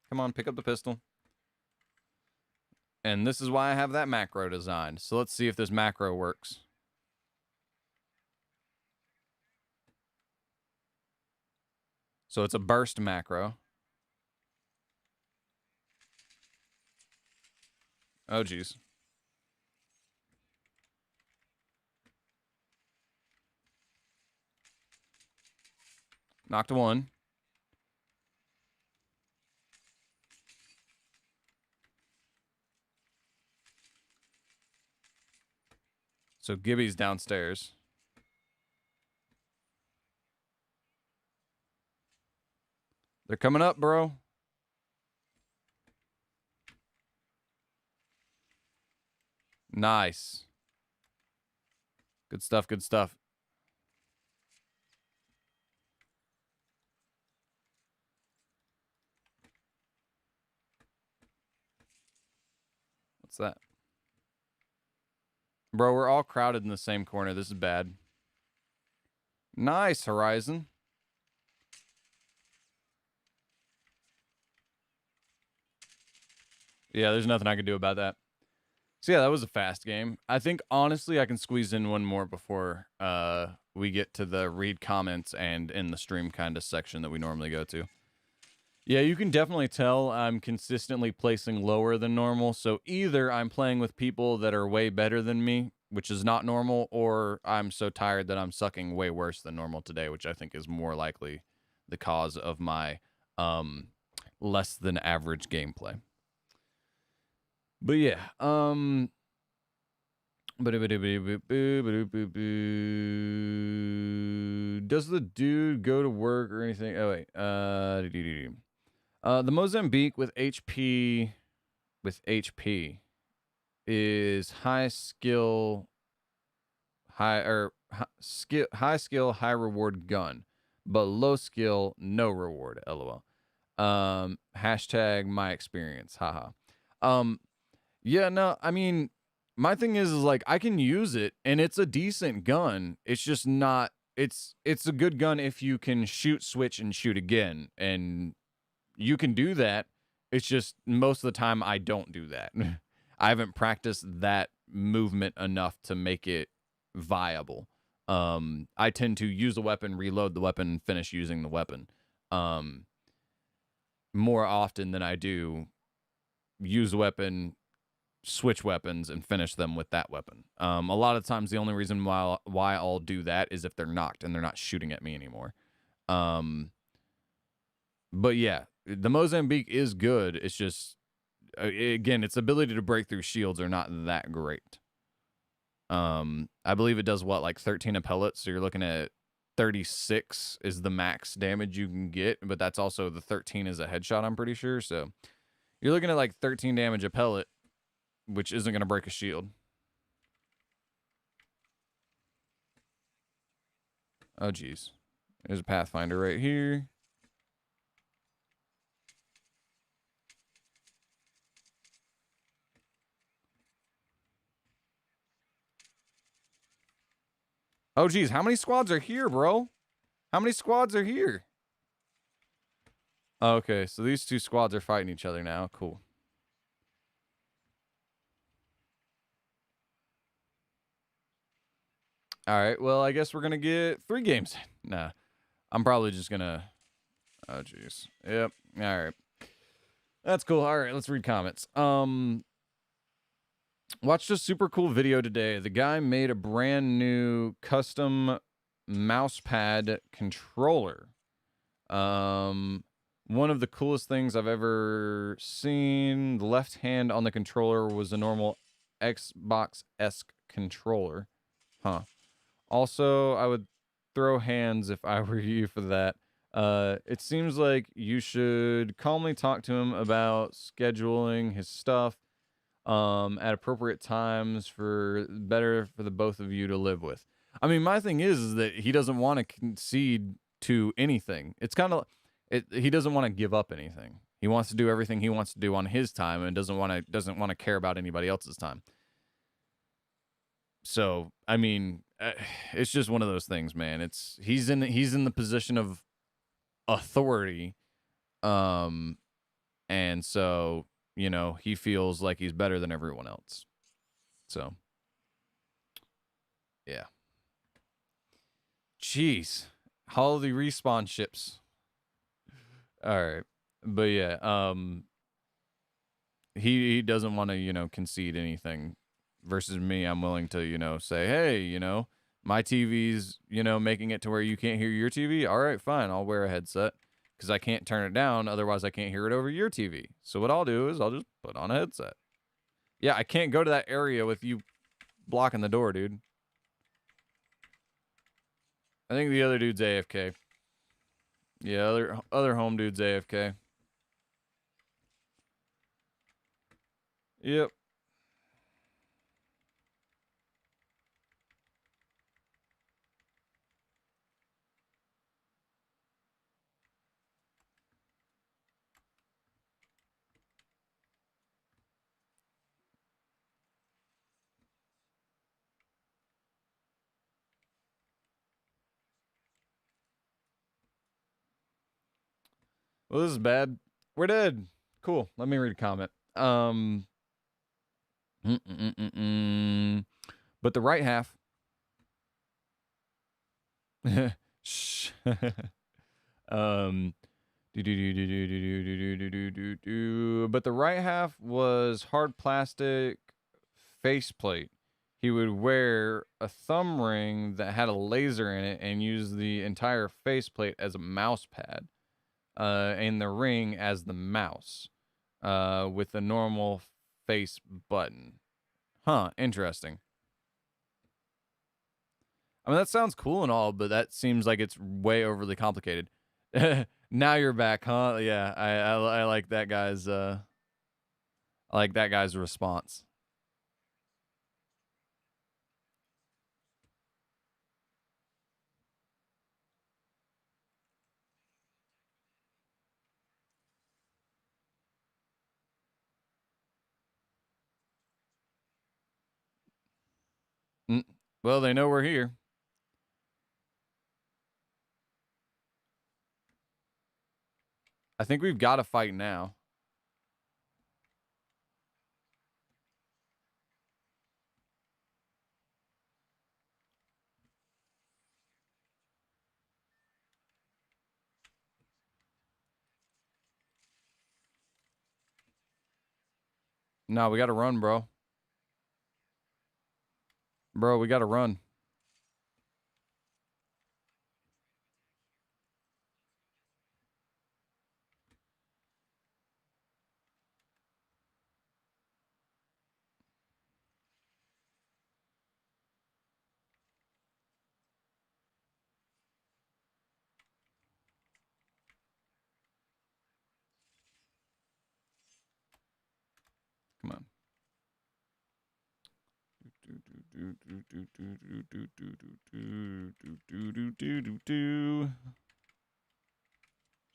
Come on, pick up the pistol. And this is why I have that macro designed. So let's see if this macro works. So it's a burst macro. Oh, geez. Knocked one. So Gibby's downstairs. They're coming up, bro. Nice. Good stuff, good stuff. What's that? Bro, we're all crowded in the same corner. This is bad. Nice, Horizon. Yeah, there's nothing I can do about that. So yeah, that was a fast game. I think honestly I can squeeze in one more before we get to the read comments and in the stream kind of section that we normally go to. Yeah, you can definitely tell I'm consistently placing lower than normal. So either I'm playing with people that are way better than me, which is not normal, or I'm so tired that I'm sucking way worse than normal today, which I think is more likely the cause of my less than average gameplay. But yeah, does the dude go to work or anything? Oh wait, the Mozambique with HP is high skill, high reward gun, but low skill, no reward. LOL. Hashtag my experience. Haha. Yeah, no, I mean, my thing is like I can use it and it's a decent gun. It's just not it's a good gun if you can shoot, switch, and shoot again. And you can do that. It's just most of the time I don't do that. I haven't practiced that movement enough to make it viable. I tend to use a weapon, reload the weapon, and finish using the weapon. More often than I do use a weapon, switch weapons, and finish them with that weapon. A lot of times the only reason why I'll do that is if they're knocked and they're not shooting at me anymore. But yeah, the Mozambique is good. It's just, again, its ability to break through shields are not that great. I believe it does what, like 13 a pellet, so you're looking at 36 is the max damage you can get, but that's also the 13 is a headshot, I'm pretty sure. So you're looking at like 13 damage a pellet, which isn't going to break a shield. Oh, geez. There's a Pathfinder right here. Oh, geez. How many squads are here, bro? How many squads are here? Okay, so these two squads are fighting each other now. Cool. All right, well, I guess we're going to get 3 games. Nah, I'm probably just going to... Oh, jeez. Yep. All right. That's cool. All right, let's read comments. Watched a super cool video today. The guy made a brand new custom mousepad controller. One of the coolest things I've ever seen. The left hand on the controller was a normal Xbox-esque controller. Huh. Also, I would throw hands if I were you for that. It seems like you should calmly talk to him about scheduling his stuff at appropriate times for better for the both of you to live with. I mean, my thing is that he doesn't want to concede to anything. It's kind of he doesn't want to give up anything. He wants to do everything he wants to do on his time and doesn't want to care about anybody else's time. So, I mean, it's just one of those things, man. He's in the position of authority, and so he feels like he's better than everyone else. So, yeah. Jeez, holiday respawn ships. All right, but yeah, he doesn't want to concede anything. Versus me, I'm willing to say, hey, my TV's making it to where you can't hear your TV. All right, fine, I'll wear a headset because I can't turn it down. Otherwise, I can't hear it over your TV. So what I'll do is I'll just put on a headset. Yeah, I can't go to that area with you blocking the door, dude. I think the other dude's AFK. Yeah, other home dude's AFK. Yep. Well, this is bad. We're dead. Cool. Let me read a comment. But the right half. Shh. But the right half was hard plastic faceplate. He would wear a thumb ring that had a laser in it and use the entire faceplate as a mouse pad, and the ring as the mouse, with a normal face button. Huh, interesting. I mean, that sounds cool and all, but that seems like it's way overly complicated. Now you're back, huh? Yeah, I like that guy's response. Well, they know we're here. I think we've got to fight now. No, we got to run, bro. Bro, we got to run. Come on.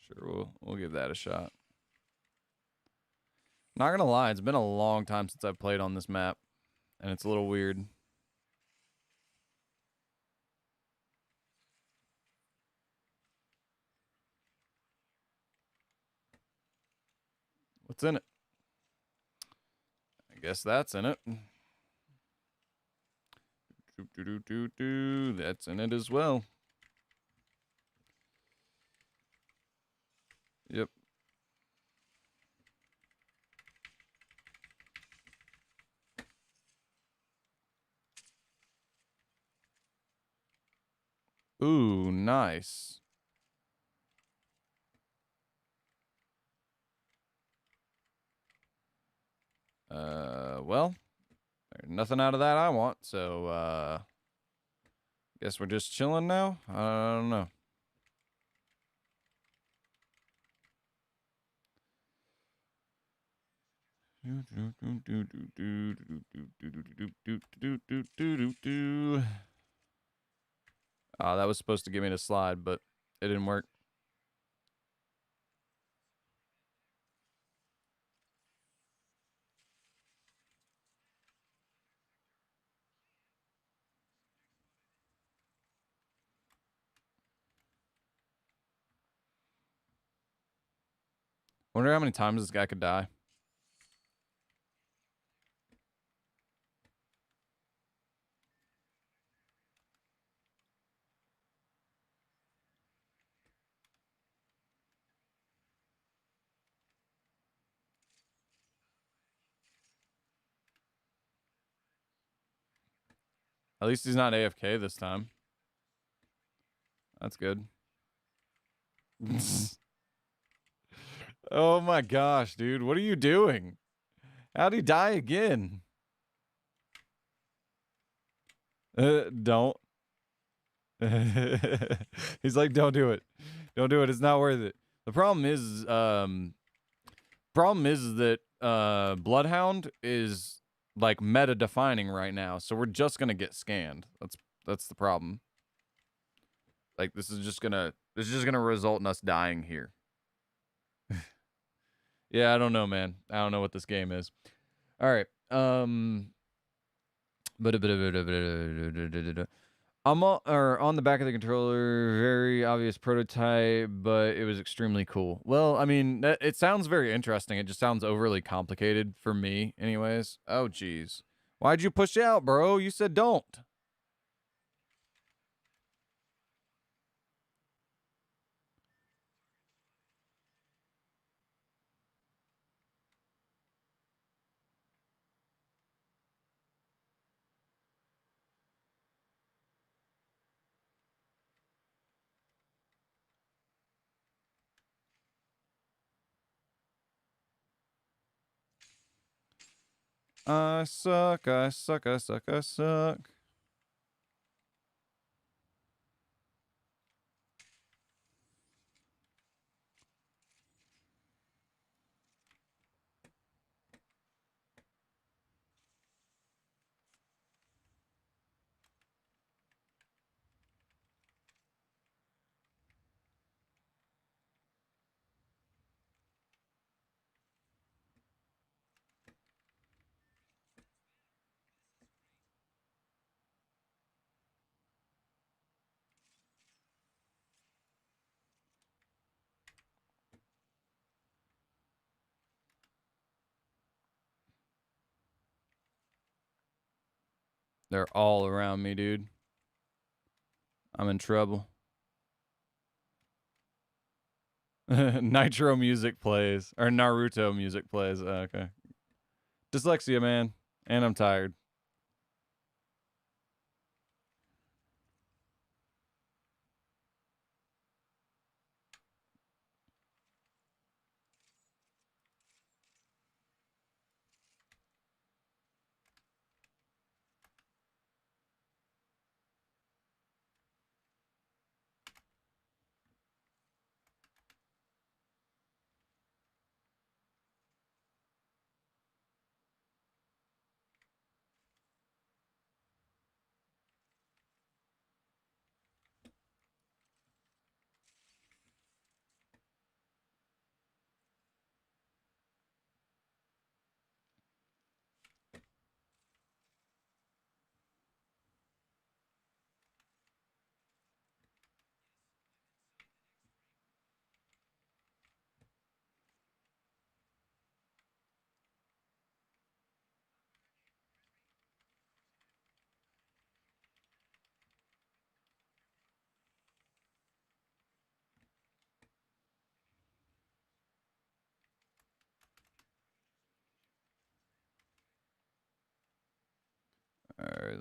Sure, we'll give that a shot. Not gonna lie, it's been a long time since I've played on this map, and it's a little weird. What's in it? I guess that's in it. That's in it as well. Yep. Ooh, nice. Well, there's nothing out of that I want, so, guess we're just chilling now? I don't know. Oh, that was supposed to give me the slide, but it didn't work. Wonder how many times this guy could die. At least he's not AFK this time. That's good. Oh my gosh, dude. What are you doing? How'd he die again? Don't. He's like, don't do it. Don't do it. It's not worth it. The problem is that Bloodhound is like meta defining right now, so we're just gonna get scanned. That's the problem. Like this is just gonna result in us dying here. Yeah, I don't know, man. I don't know what this game is. All right. I'm on the back of the controller, very obvious prototype, but it was extremely cool. Well, I mean, it sounds very interesting. It just sounds overly complicated for me, anyways. Oh, jeez. Why'd you push out, bro? You said don't. I suck, I suck, I suck, I suck. They're all around me, dude. I'm in trouble. Nitro music plays. Or Naruto music plays. Okay. Dyslexia, man. And I'm tired.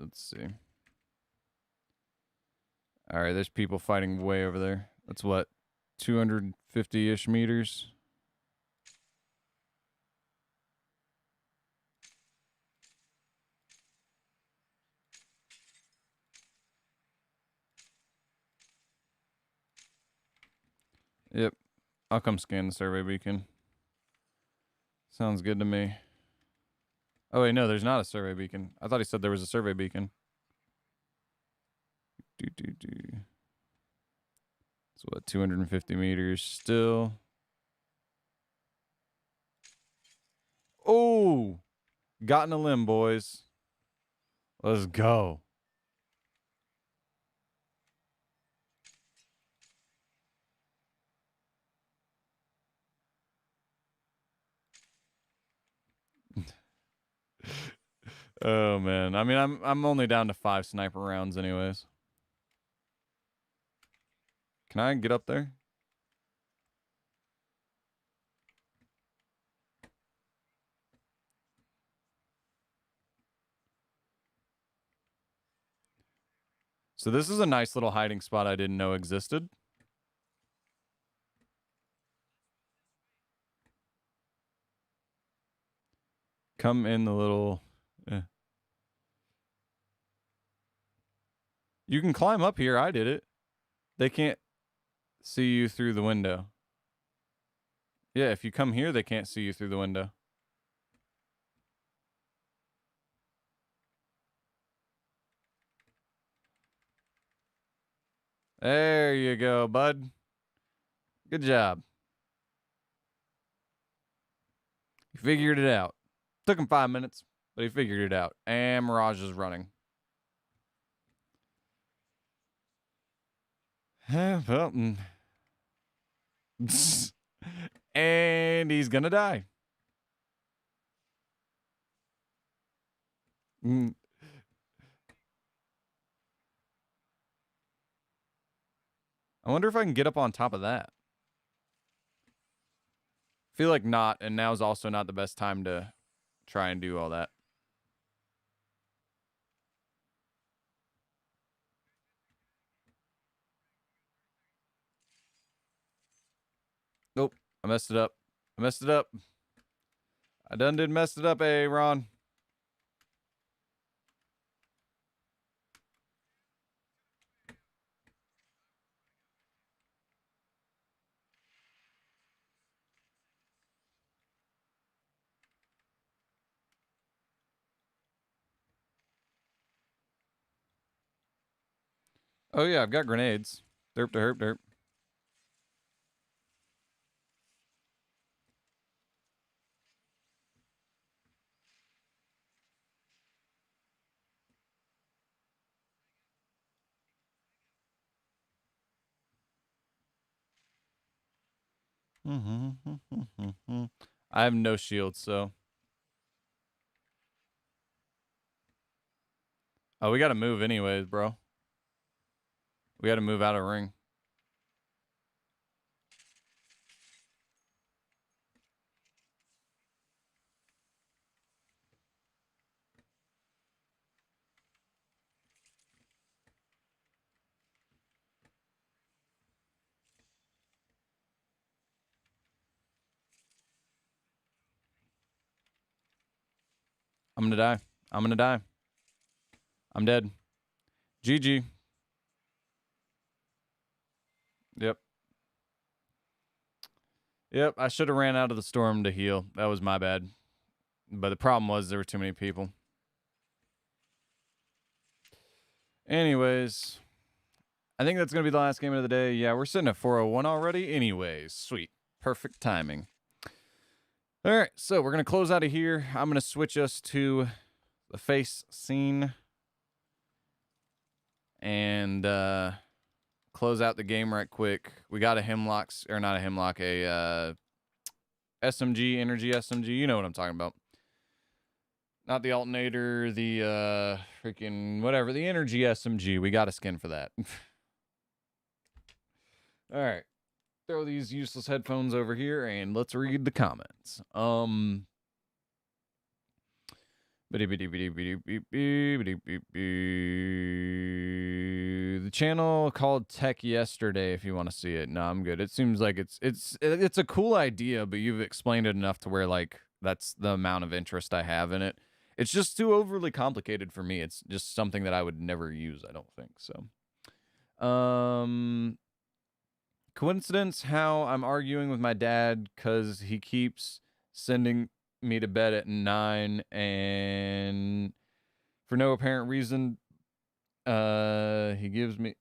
Let's see. All right, there's people fighting way over there. That's what, 250-ish meters? Yep. I'll come scan the survey beacon. Sounds good to me. Oh, wait, no, there's not a survey beacon. I thought he said there was a survey beacon. It's what, 250 meters still. Oh, got in a limb, boys. Let's go. Oh man, I mean, I'm only down to 5 sniper rounds, anyways. Can I get up there? So this is a nice little hiding spot I didn't know existed. Come in the little... You can climb up here. I did it. They can't see you through the window. Yeah, if you come here, they can't see you through the window. There you go, bud. Good job. He figured it out. Took him 5 minutes, but he figured it out. And Mirage is running. Well, and he's gonna die. I wonder if I can get up on top of that. Feel like not, and now's also not the best time to try and do all that. Nope, I messed it up. I messed it up. I done did messed it up, Ron. Oh yeah, I've got grenades. Derp to herp derp. I have no shield, so. Oh, we gotta move anyways, bro. We gotta move out of ring. I'm gonna die. I'm gonna die. I'm dead. GG. Yep. Yep, I should have ran out of the storm to heal. That was my bad. But the problem was there were too many people. Anyways, I think that's going to be the last game of the day. Yeah, we're sitting at 401 already. Anyways, sweet. Perfect timing. All right, so we're going to close out of here. I'm going to switch us to the face scene and close out the game right quick. We got a Hemlock, or not a Hemlock, a SMG, Energy SMG. You know what I'm talking about. Not the alternator, the freaking whatever, the Energy SMG. We got a skin for that. All right. Throw these useless headphones over here and let's read the comments. The channel called Tech Yesterday if you want to see it. No, I'm good. It seems like it's a cool idea, but you've explained it enough to where like that's the amount of interest I have in it. It's just too overly complicated for me. It's just something that I would never use, I don't think. So, coincidence how I'm arguing with my dad cuz he keeps sending me to bed at 9 and for no apparent reason he gives me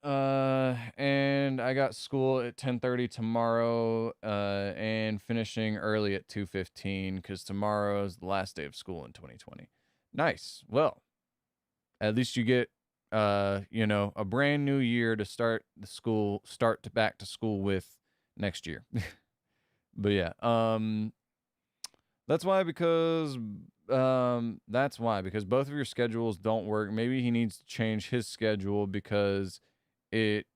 and I got school at 10:30 tomorrow and finishing early at 2:15 cuz tomorrow is the last day of school in 2020. Nice. Well, at least you get a brand new year to start to back to school with next year. But yeah, that's why because both of your schedules don't work. Maybe he needs to change his schedule because it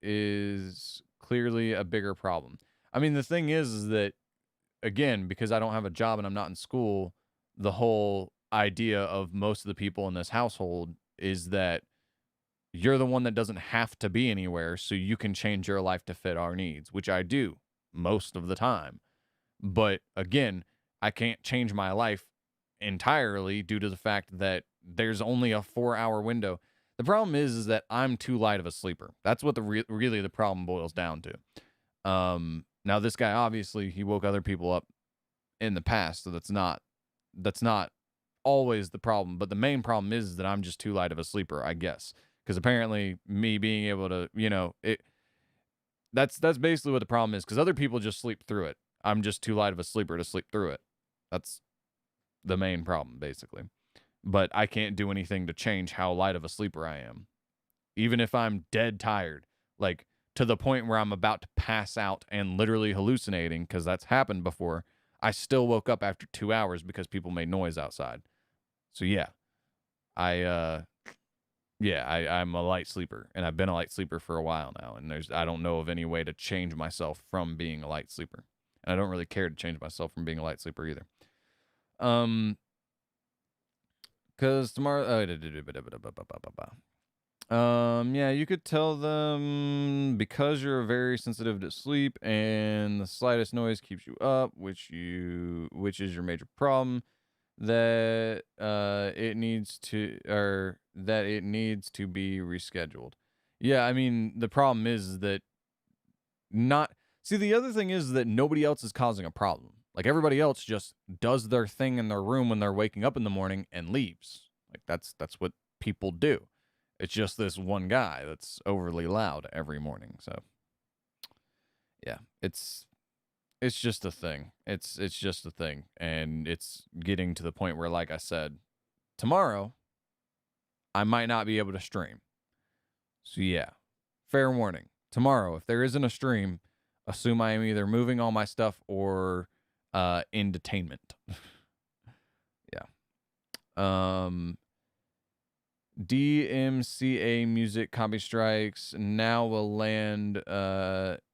is clearly a bigger problem. I mean, the thing is that again, because I don't have a job and I'm not in school, the whole idea of most of the people in this household is that you're the one that doesn't have to be anywhere, so you can change your life to fit our needs, which I do most of the time. But again, I can't change my life entirely due to the fact that there's only a 4-hour window. The problem is that I'm too light of a sleeper. That's what really the problem boils down to. Now this guy obviously he woke other people up in the past, so that's not always the problem. But the main problem is that I'm just too light of a sleeper, I guess, because apparently me being able to, that's basically what the problem is. Because other people just sleep through it. I'm just too light of a sleeper to sleep through it. That's the main problem, basically. But I can't do anything to change how light of a sleeper I am. Even if I'm dead tired, like to the point where I'm about to pass out and literally hallucinating, because that's happened before, I still woke up after 2 hours because people made noise outside. So yeah, I'm a light sleeper, and I've been a light sleeper for a while now, and I don't know of any way to change myself from being a light sleeper. And I don't really care to change myself from being a light sleeper either. Because tomorrow, yeah, you could tell them because you're very sensitive to sleep and the slightest noise keeps you up, which is your major problem, that it needs to be rescheduled. Yeah, I mean, the problem is that not see the other thing is that nobody else is causing a problem. Like everybody else just does their thing in their room when they're waking up in the morning and leaves. Like that's what people do. It's just this one guy that's overly loud every morning. So yeah, it's just a thing. It's just a thing, and it's getting to the point where, like I said, tomorrow I might not be able to stream. So yeah, fair warning. Tomorrow, if there isn't a stream, assume I am either moving all my stuff or in detainment. Yeah. DMCA music copy strikes now will land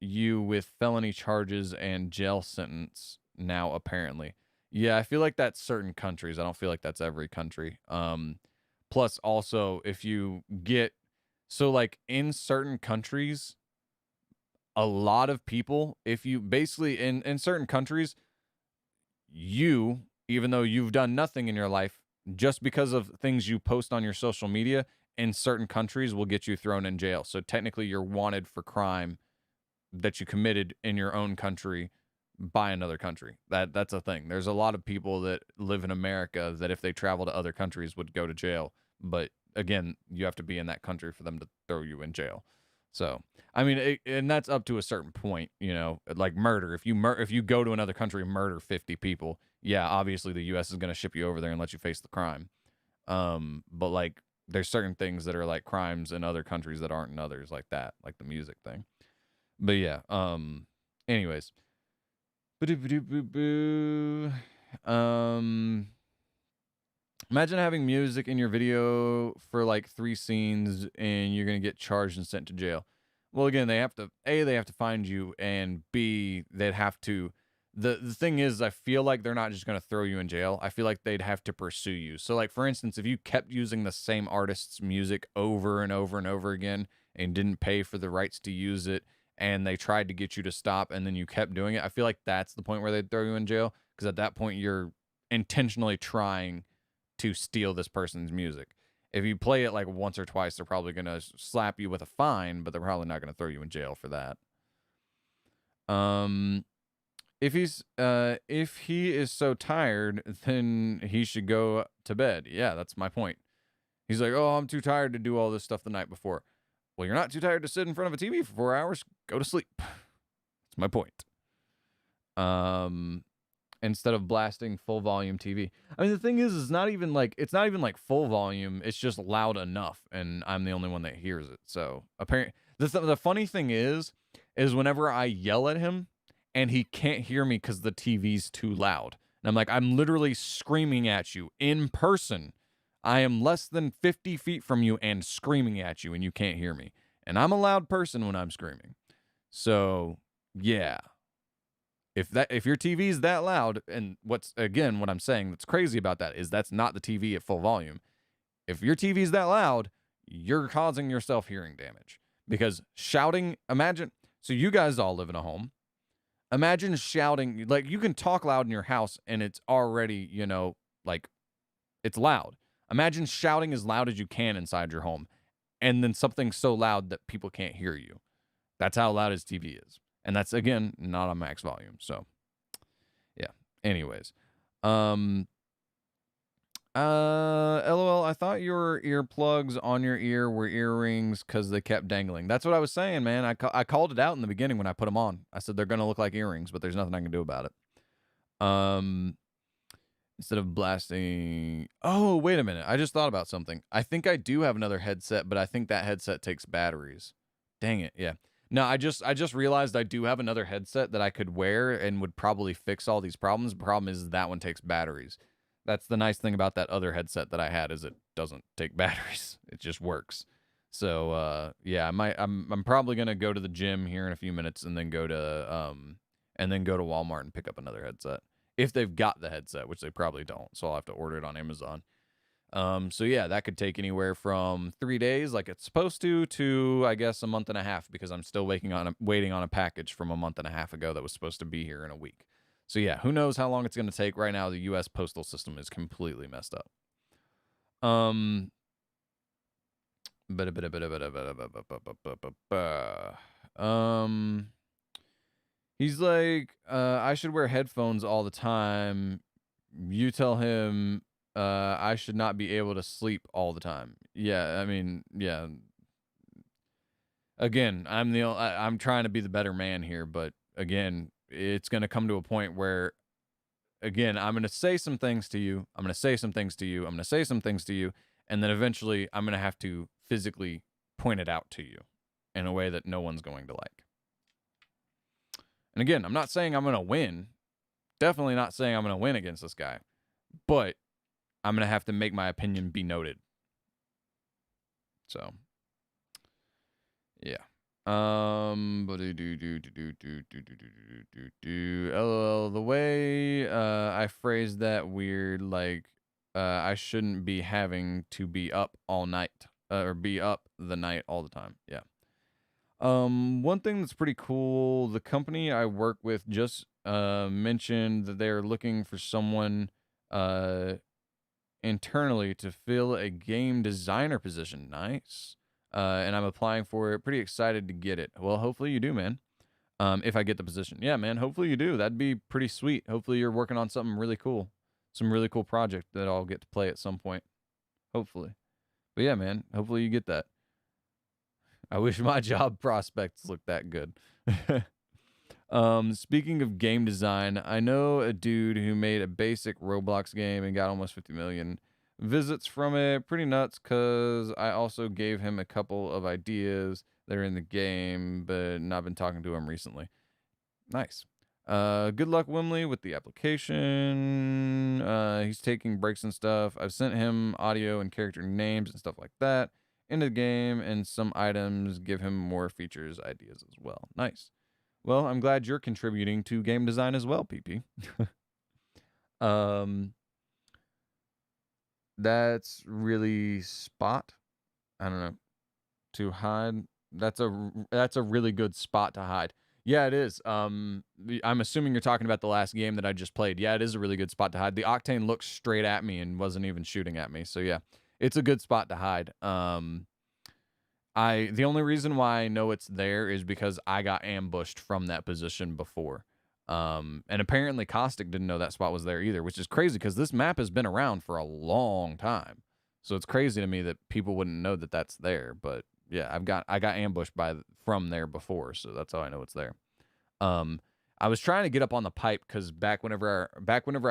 you with felony charges and jail sentence now apparently. Yeah, I feel like that's certain countries. I don't feel like that's every country. Plus also if you get like in certain countries, a lot of people, if you basically in certain countries, you, even though you've done nothing in your life, just because of things you post on your social media in certain countries will get you thrown in jail. So technically you're wanted for crime that you committed in your own country by another country. That's a thing. There's a lot of people that live in America that if they travel to other countries would go to jail. But again, you have to be in that country for them to throw you in jail. So, I mean, and that's up to a certain point, like murder. If you go to another country and murder 50 people, yeah, obviously the US is going to ship you over there and let you face the crime. But like there's certain things that are like crimes in other countries that aren't in others, like that, like the music thing. But yeah, anyways. Imagine having music in your video for like 3 scenes and you're going to get charged and sent to jail. Well, again, they have to find you, and B, the thing is, I feel like they're not just going to throw you in jail. I feel like they'd have to pursue you. So, like, for instance, if you kept using the same artist's music over and over and over again and didn't pay for the rights to use it, and they tried to get you to stop and then you kept doing it, I feel like that's the point where they'd throw you in jail, because at that point you're intentionally trying to steal this person's music. If you play it like once or twice, they're probably going to slap you with a fine, but they're probably not going to throw you in jail for that. If he is so tired, then he should go to bed. Yeah, that's my point. He's like, "Oh, I'm too tired to do all this stuff the night before." Well, you're not too tired to sit in front of a TV for 4 hours. Go to sleep. That's my point. Instead of blasting full volume TV. I mean, the thing is, it's not even like full volume. It's just loud enough, and I'm the only one that hears it. So apparently, the funny thing is whenever I yell at him, and he can't hear me because the TV's too loud, and I'm like, I'm literally screaming at you in person. I am less than 50 feet from you and screaming at you, and you can't hear me. And I'm a loud person when I'm screaming. So yeah. If your TV's that loud, and what I'm saying that's crazy about that is that's not the TV at full volume. If your TV's that loud, you're causing yourself hearing damage. Because shouting, so you guys all live in a home. Imagine shouting, like, you can talk loud in your house and it's already, like, it's loud. Imagine shouting as loud as you can inside your home, and then something so loud that people can't hear you. That's how loud his TV is. And that's, again, not on max volume. So, yeah. Anyways. LOL, I thought your earplugs on your ear were earrings because they kept dangling. That's what I was saying, man. I called it out in the beginning when I put them on. I said they're going to look like earrings, but there's nothing I can do about it. Instead of blasting... Oh, wait a minute. I just thought about something. I think I do have another headset, but I think that headset takes batteries. Dang it, yeah. No, I just realized I do have another headset that I could wear and would probably fix all these problems. The problem is that one takes batteries. That's the nice thing about that other headset that I had, is it doesn't take batteries. It just works. So yeah, I'm probably gonna go to the gym here in a few minutes and then go to Walmart and pick up another headset. If they've got the headset, which they probably don't, so I'll have to order it on Amazon. So yeah, that could take anywhere from 3 days, like it's supposed to I guess a month and a half, because I'm still waiting on a package from a month and a half ago that was supposed to be here in a week. So yeah, who knows how long it's going to take. Right now, the U.S. postal system is completely messed up. He's like, I should wear headphones all the time. You tell him I should not be able to sleep all the time. Yeah, I mean, yeah. Again, I'm trying to be the better man here, but again, it's going to come to a point where, again, I'm going to say some things to you. I'm going to say some things to you. I'm going to say some things to you. And then eventually I'm going to have to physically point it out to you in a way that no one's going to like. And again, I'm not saying I'm going to win. Definitely not saying I'm going to win against this guy. But I'm going to have to make my opinion be noted. So, yeah. LOL, the way I phrased that weird, like I shouldn't be having to be up all night or be up the night all the time. Yeah. One thing that's pretty cool, the company I work with just mentioned that they're looking for someone internally to fill a game designer position. Nice. And I'm applying for it. Pretty excited to get it. Well, hopefully you do, man. If I get the position. Yeah, man, hopefully you do. That'd be pretty sweet. Hopefully you're working on something really cool. Some really cool project that I'll get to play at some point. Hopefully. But yeah, man, hopefully you get that. I wish my job prospects looked that good. Speaking of game design, I know a dude who made a basic Roblox game and got almost 50 million visits from it. Pretty nuts, because I also gave him a couple of ideas that are in the game, but not been talking to him recently. Nice. Good luck, Wimley, with the application. He's taking breaks and stuff. I've sent him audio and character names and stuff like that into the game, and some items give him more features ideas as well. Nice. Well, I'm glad you're contributing to game design as well, PP. That's really spot. I don't know. To hide. That's a really good spot to hide. Yeah, it is. I'm assuming you're talking about the last game that I just played. Yeah, it is a really good spot to hide. The Octane looked straight at me and wasn't even shooting at me. So yeah, it's a good spot to hide. The only reason why I know it's there is because I got ambushed from that position before. And apparently Caustic didn't know that spot was there either, which is crazy because this map has been around for a long time. So it's crazy to me that people wouldn't know that that's there. But yeah, I got ambushed from there before, so that's how I know it's there. I was trying to get up on the pipe because back whenever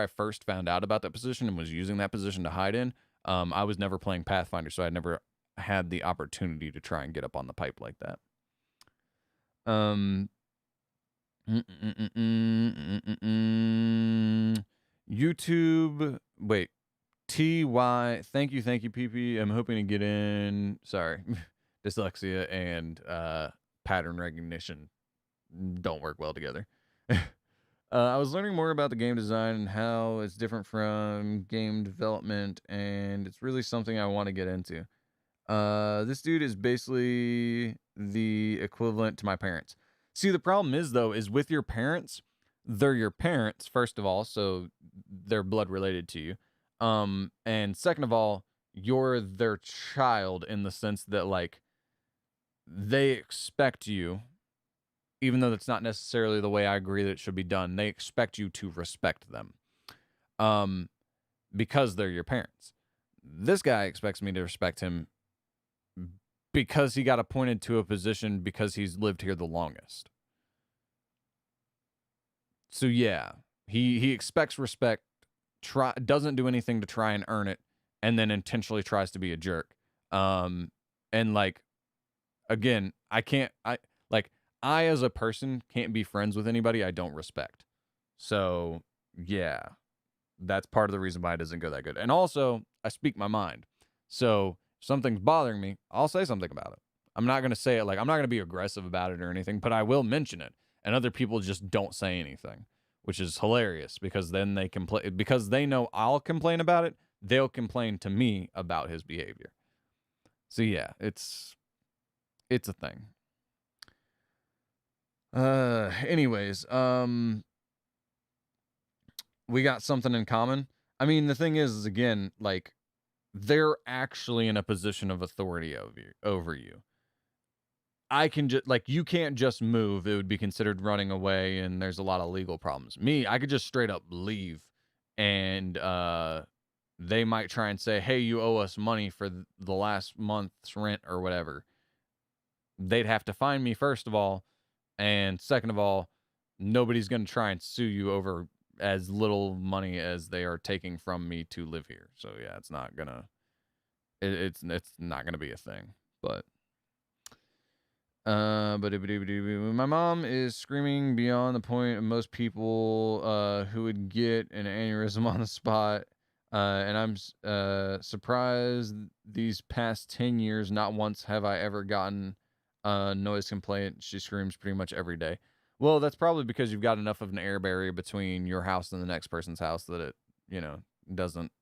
I first found out about that position and was using that position to hide in, I was never playing Pathfinder, so I never had the opportunity to try and get up on the pipe like that. YouTube. Wait. TY. Thank you, PP. I'm hoping to get in. Sorry. Dyslexia and pattern recognition don't work well together. I was learning more about the game design and how it's different from game development, and it's really something I want to get into. This dude is basically the equivalent to my parents. See, the problem is, though, is with your parents, they're your parents, first of all, so they're blood related to you. And second of all, you're their child in the sense that, like, they expect you, even though that's not necessarily the way I agree that it should be done, they expect you to respect them. Because they're your parents. This guy expects me to respect him because he got appointed to a position because he's lived here the longest. So yeah, he expects respect, doesn't do anything to try and earn it, and then intentionally tries to be a jerk. And like, again, I as a person can't be friends with anybody I don't respect. So yeah, that's part of the reason why it doesn't go that good. And also, I speak my mind. So if something's bothering me, I'll say something about it. I'm not going to say it like, I'm not going to be aggressive about it or anything, but I will mention it. And other people just don't say anything, which is hilarious because then they complain, because they know I'll complain about it. They'll complain to me about his behavior. So yeah, it's a thing. Anyways, we got something in common. I mean, the thing is again, like, they're actually in a position of authority over you. I can just, like, you can't just move. It would be considered running away, and there's a lot of legal problems. Me, I could just straight up leave, and they might try and say, hey, you owe us money for the last month's rent or whatever. They'd have to find me, first of all, and second of all, nobody's going to try and sue you over as little money as they are taking from me to live here. So yeah, it's not gonna, it's not gonna be a thing. But my mom is screaming beyond the point of most people who would get an aneurysm on the spot. And I'm surprised these past 10 years, not once have I ever gotten a noise complaint. She screams pretty much every day. Well, that's probably because you've got enough of an air barrier between your house and the next person's house that it, doesn't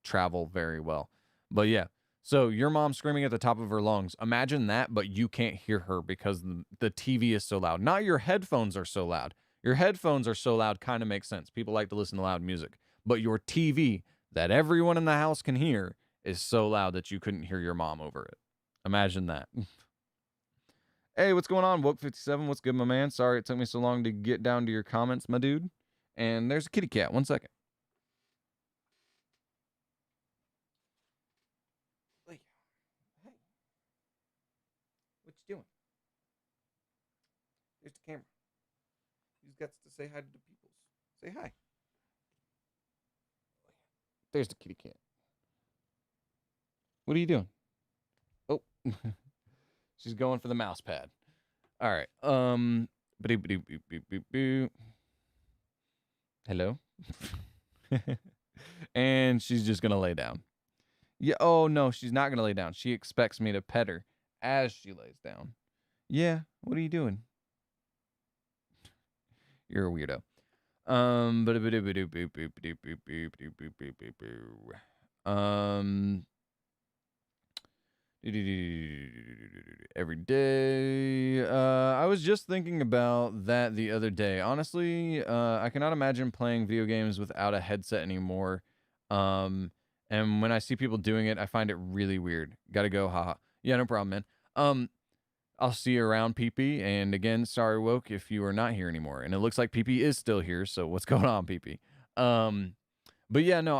travel very well. But yeah, so your mom's screaming at the top of her lungs. Imagine that, but you can't hear her because the TV is so loud. Not your headphones are so loud. Your headphones are so loud kind of makes sense. People like to listen to loud music. But your TV that everyone in the house can hear is so loud that you couldn't hear your mom over it. Imagine that. Hey, what's going on, Woke57? What's good, my man? Sorry it took me so long to get down to your comments, my dude. And there's a kitty cat. 1 second. Hey. What you doing? There's the camera. He's got to say hi to the peoples. Say hi. There's the kitty cat. What are you doing? Oh. She's going for the mouse pad. All right. Hello. And she's just gonna lay down. Yeah. Oh no, she's not gonna lay down. She expects me to pet her as she lays down. Yeah. What are you doing? You're a weirdo. Every day. I was just thinking about that the other day. Honestly, I cannot imagine playing video games without a headset anymore. And when I see people doing it, I find it really weird. Gotta go, haha. Yeah, no problem, man. I'll see you around, PP. And again, sorry, Woke, if you are not here anymore. And it looks like PP is still here. So what's going on, PP? But yeah, no,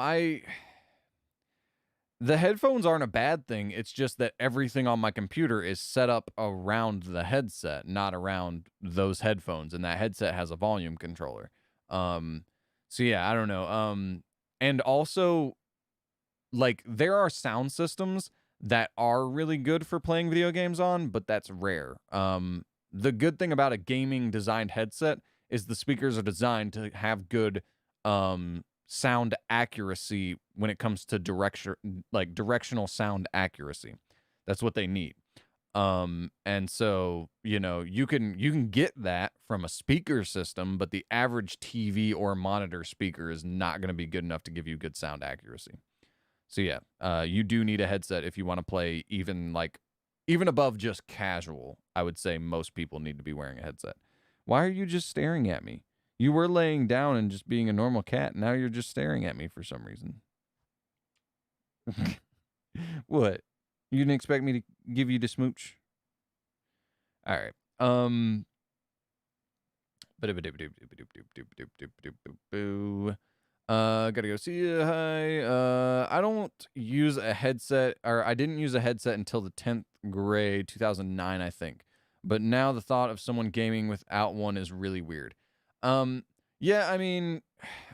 the headphones aren't a bad thing. It's just that everything on my computer is set up around the headset, not around those headphones. And that headset has a volume controller. So yeah, I don't know. And also, like, there are sound systems that are really good for playing video games on, but that's rare. The good thing about a gaming designed headset is the speakers are designed to have good sound accuracy when it comes to directional sound accuracy. That's what they need. And so, you know, you can get that from a speaker system, but the average TV or monitor speaker is not going to be good enough to give you good sound accuracy. So yeah, you do need a headset if you want to play even above just casual. I would say most people need to be wearing a headset. Why are you just staring at me? You were laying down and just being a normal cat. Now you're just staring at me for some reason. What? You didn't expect me to give you the smooch? All right. Gotta go see you. Hi. I don't use a headset, or I didn't use a headset until the 10th grade, 2009, I think. But now the thought of someone gaming without one is really weird. Yeah, I mean,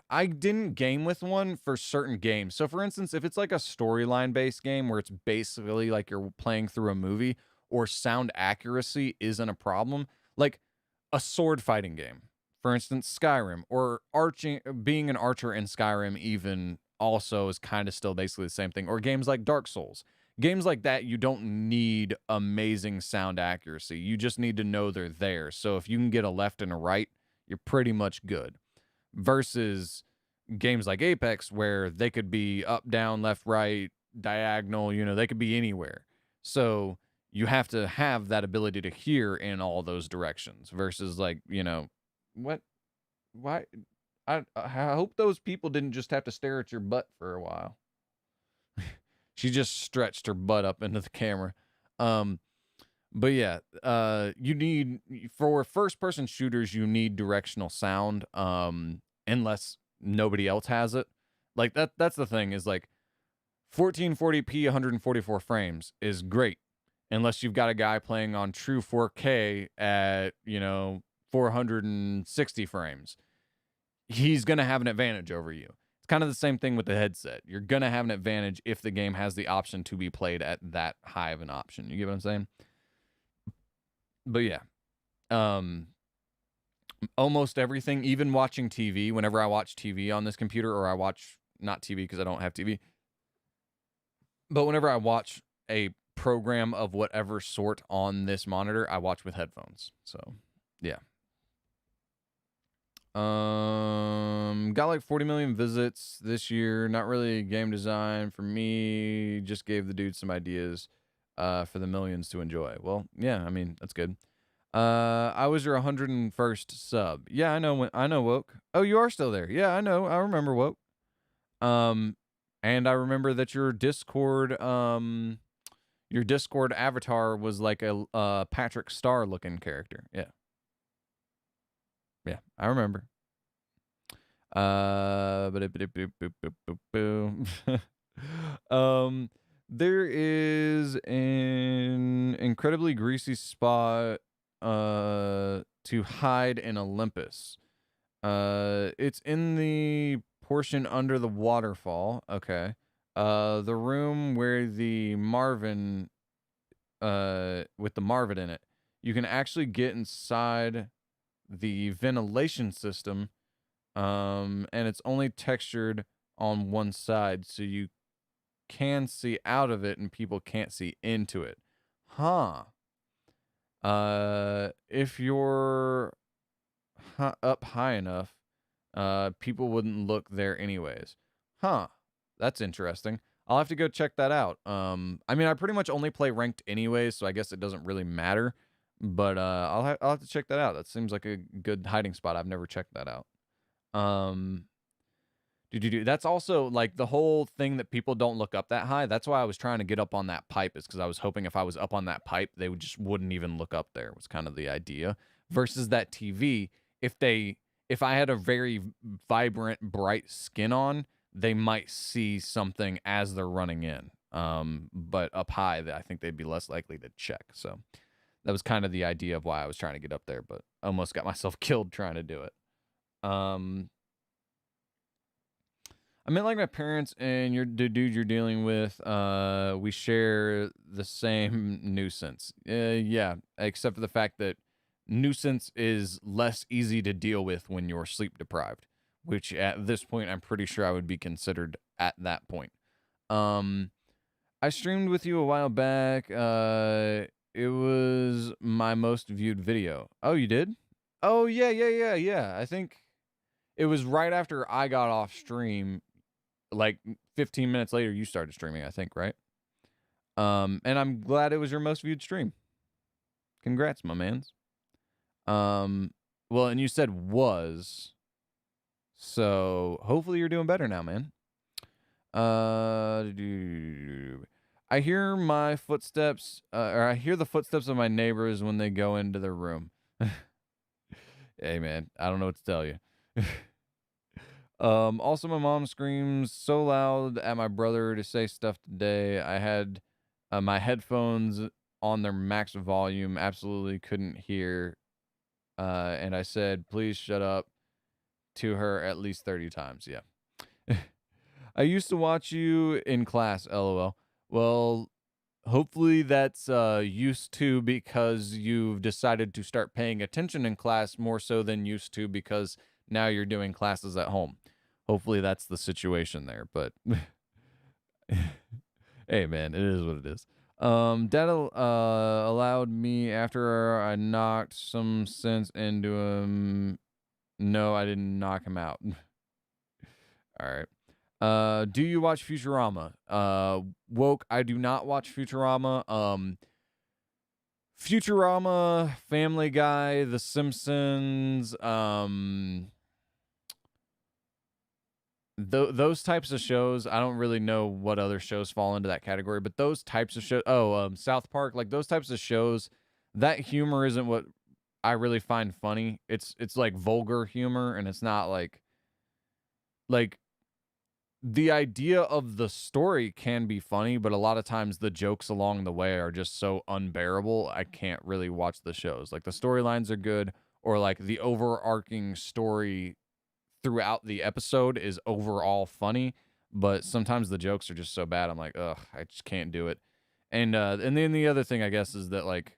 I didn't game with one for certain games. So for instance, if it's like a storyline based game where it's basically like you're playing through a movie or sound accuracy isn't a problem, like a sword fighting game, for instance, Skyrim, or being an archer in Skyrim even also is kind of still basically the same thing, or games like Dark Souls. Games like that, you don't need amazing sound accuracy. You just need to know they're there. So if you can get a left and a right, you're pretty much good. Versus games like Apex, where they could be up, down, left, right, diagonal, you know, they could be anywhere. So you have to have that ability to hear in all those directions versus, like, you know, what? Why? I hope those people didn't just have to stare at your butt for a while. She just stretched her butt up into the camera. But yeah, you need, for first person shooters, you need directional sound. Unless nobody else has it. Like that's the thing, is like 1440p 144 frames is great unless you've got a guy playing on true 4K at, you know, 460 frames. He's going to have an advantage over you. It's kind of the same thing with the headset. You're going to have an advantage if the game has the option to be played at that high of an option. You get what I'm saying? But yeah. Almost everything, even watching TV, whenever I watch TV on this computer, or I watch, not TV because I don't have TV, but whenever I watch a program of whatever sort on this monitor, I watch with headphones. So, yeah. Got like 40 million visits this year. Not really game design for me. Just gave the dude some ideas for the millions to enjoy. Well, yeah, I mean, that's good. I was your 101st sub. Yeah, I know Woke. Oh, you are still there. Yeah, I know. I remember Woke. And I remember that your Discord avatar was like a Patrick Star looking character. Yeah. Yeah, I remember. There is an incredibly greasy spot to hide in Olympus. It's in the portion under the waterfall. Okay. The room where the Marvin with the Marvin in it. You can actually get inside the ventilation system, and it's only textured on one side, so you can see out of it and people can't see into it. Huh. If you're up high enough, people wouldn't look there anyways. Huh. That's interesting. I'll have to go check that out. I mean, I pretty much only play ranked anyways, so I guess it doesn't really matter. But I'll have to check that out. That seems like a good hiding spot. I've never checked that out. Um, That's also like the whole thing that people don't look up that high. That's why I was trying to get up on that pipe, is because I was hoping if I was up on that pipe, they would just wouldn't even look up there, was kind of the idea. Versus that TV, if I had a very vibrant, bright skin on, they might see something as they're running in. But up high, I think they'd be less likely to check. So that was kind of the idea of why I was trying to get up there, but almost got myself killed trying to do it. I mean, like my parents and the dude you're dealing with, we share the same nuisance. Yeah, except for the fact that nuisance is less easy to deal with when you're sleep deprived, which at this point I'm pretty sure I would be considered at that point. I streamed with you a while back. It was my most viewed video. Oh, you did? Oh, yeah. I think it was right after I got off stream. Like 15 minutes later, you started streaming, I think, right? And I'm glad it was your most viewed stream. Congrats, my mans. Well, and you said was, so hopefully you're doing better now, man. I hear my footsteps, or I hear the footsteps of my neighbors when they go into their room. Hey, man, I don't know what to tell you. Also, my mom screams so loud at my brother to say stuff today. I had my headphones on their max volume, absolutely couldn't hear. And I said, please shut up to her at least 30 times. Yeah. I used to watch you in class, lol. Well, hopefully that's used to because you've decided to start paying attention in class more so than used to because now you're doing classes at home. Hopefully that's the situation there, but hey man, it is what it is. Dad allowed me after I knocked some sense into him. No, I didn't knock him out. All right. Do you watch Futurama? Woke, I do not watch Futurama. Futurama, Family Guy, The Simpsons, those types of shows, I don't really know what other shows fall into that category, but those types of shows, South Park, like those types of shows, that humor isn't what I really find funny. It's like vulgar humor, and it's not like the idea of the story can be funny, but a lot of times the jokes along the way are just so unbearable, I can't really watch the shows. Like the storylines are good, or like the overarching story throughout the episode is overall funny, but sometimes the jokes are just so bad. I'm like, ugh, I just can't do it. And then the other thing I guess is that like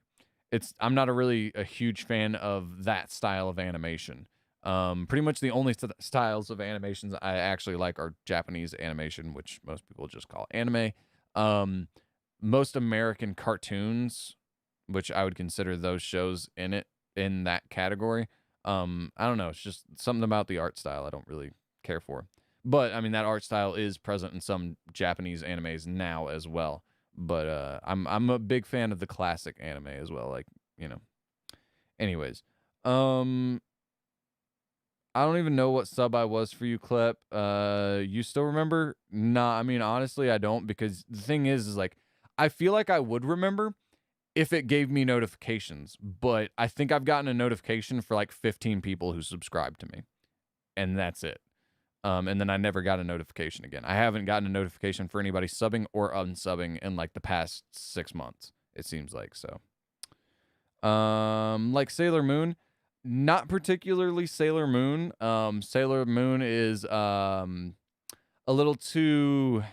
I'm not a huge fan of that style of animation. Pretty much the only styles of animations I actually like are Japanese animation, which most people just call anime. Most American cartoons, which I would consider those shows in that category. I don't know. It's just something about the art style I don't really care for. But I mean, that art style is present in some Japanese animes now as well. But I'm a big fan of the classic anime as well. Like, you know. Anyways, I don't even know what sub I was for you, Klep. You still remember? Nah, I mean, honestly, I don't, because the thing is like, I feel like I would remember if it gave me notifications, but I think I've gotten a notification for like 15 people who subscribed to me, and that's it. And then I never got a notification again. I haven't gotten a notification for anybody subbing or unsubbing in like the past 6 months, it seems like. So, like Sailor Moon, not particularly Sailor Moon. Sailor Moon is a little too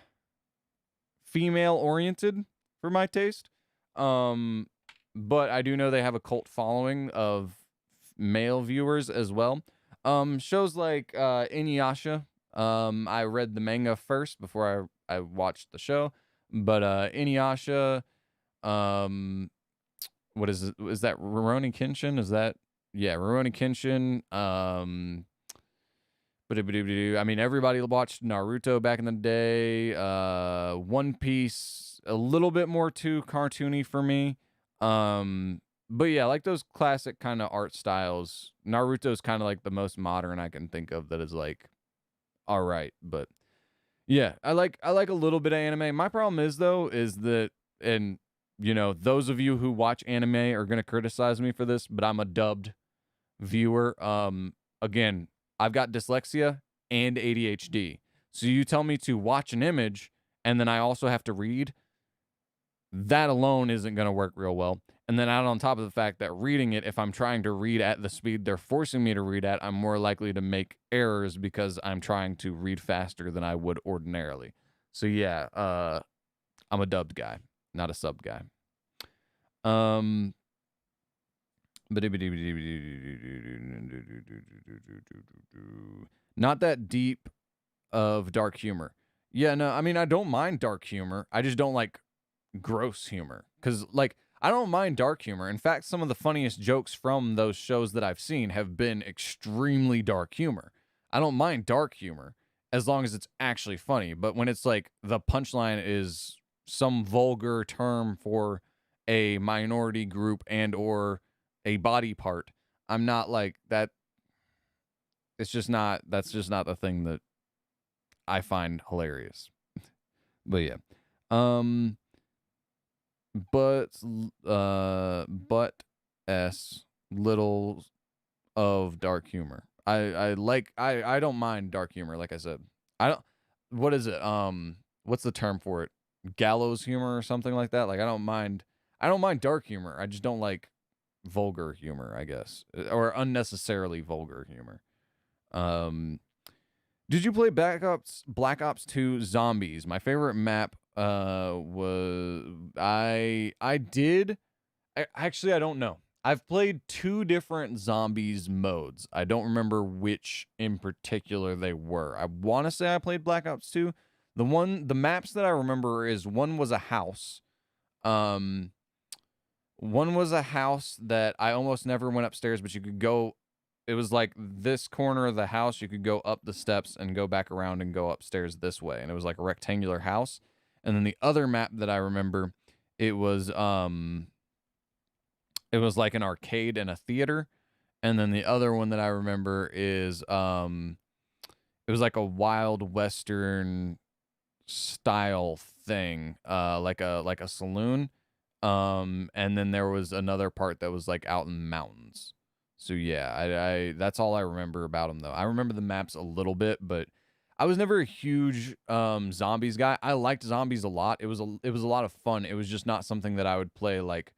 female oriented for my taste. But I do know they have a cult following of male viewers as well. Shows like Inuyasha. I read the manga first before I watched the show. But Inuyasha, what is it? Is that Rurouni Kenshin? Is that yeah, Rurouni Kenshin. I mean, everybody watched Naruto back in the day. One Piece, a little bit more too cartoony for me. But yeah, like those classic kind of art styles. Naruto's kind of like the most modern I can think of that is like all right. But yeah, I like a little bit of anime. My problem is though is that, and those of you who watch anime are gonna criticize me for this, but I'm a dubbed viewer. Again, I've got dyslexia and ADHD. So you tell me to watch an image and then I also have to read, that alone isn't going to work real well. And then add on top of the fact that reading it, if I'm trying to read at the speed they're forcing me to read at, I'm more likely to make errors because I'm trying to read faster than I would ordinarily. So yeah, I'm a dubbed guy, not a sub guy. Um Not that deep of dark humor. Yeah, no, I mean, I don't mind dark humor. I just don't like gross humor. Because, like, I don't mind dark humor. In fact, some of the funniest jokes from those shows that I've seen have been extremely dark humor. I don't mind dark humor as long as it's actually funny. But when it's like the punchline is some vulgar term for a minority group and or a body part, I'm not like that. It's just not, that's just not the thing that I find hilarious. But yeah. Um but but s little of dark humor. I don't mind dark humor, like I said. I don't, what is it? What's the term for it? Gallows humor or something like that? Like I don't mind dark humor. I just don't like vulgar humor, I guess. Or unnecessarily vulgar humor. Um did you play Black Ops 2 Zombies? My favorite map was I did. Actually, I don't know. I've played two different zombies modes. I don't remember which in particular they were. I want to say I played Black Ops 2. The maps that I remember is one was a house. Um One was a house that I almost never went upstairs, but you could go, it was like this corner of the house, you could go up the steps and go back around and go upstairs this way. And it was like a rectangular house. And then the other map that I remember, it was it was like an arcade and a theater. And then the other one that I remember is it was like a wild western style thing, like a saloon. And then there was another part that was like out in the mountains. So yeah, I that's all I remember about them though. I remember the maps a little bit, but I was never a huge zombies guy. I liked zombies a lot. It was a lot of fun. It was just not something that I would play. Like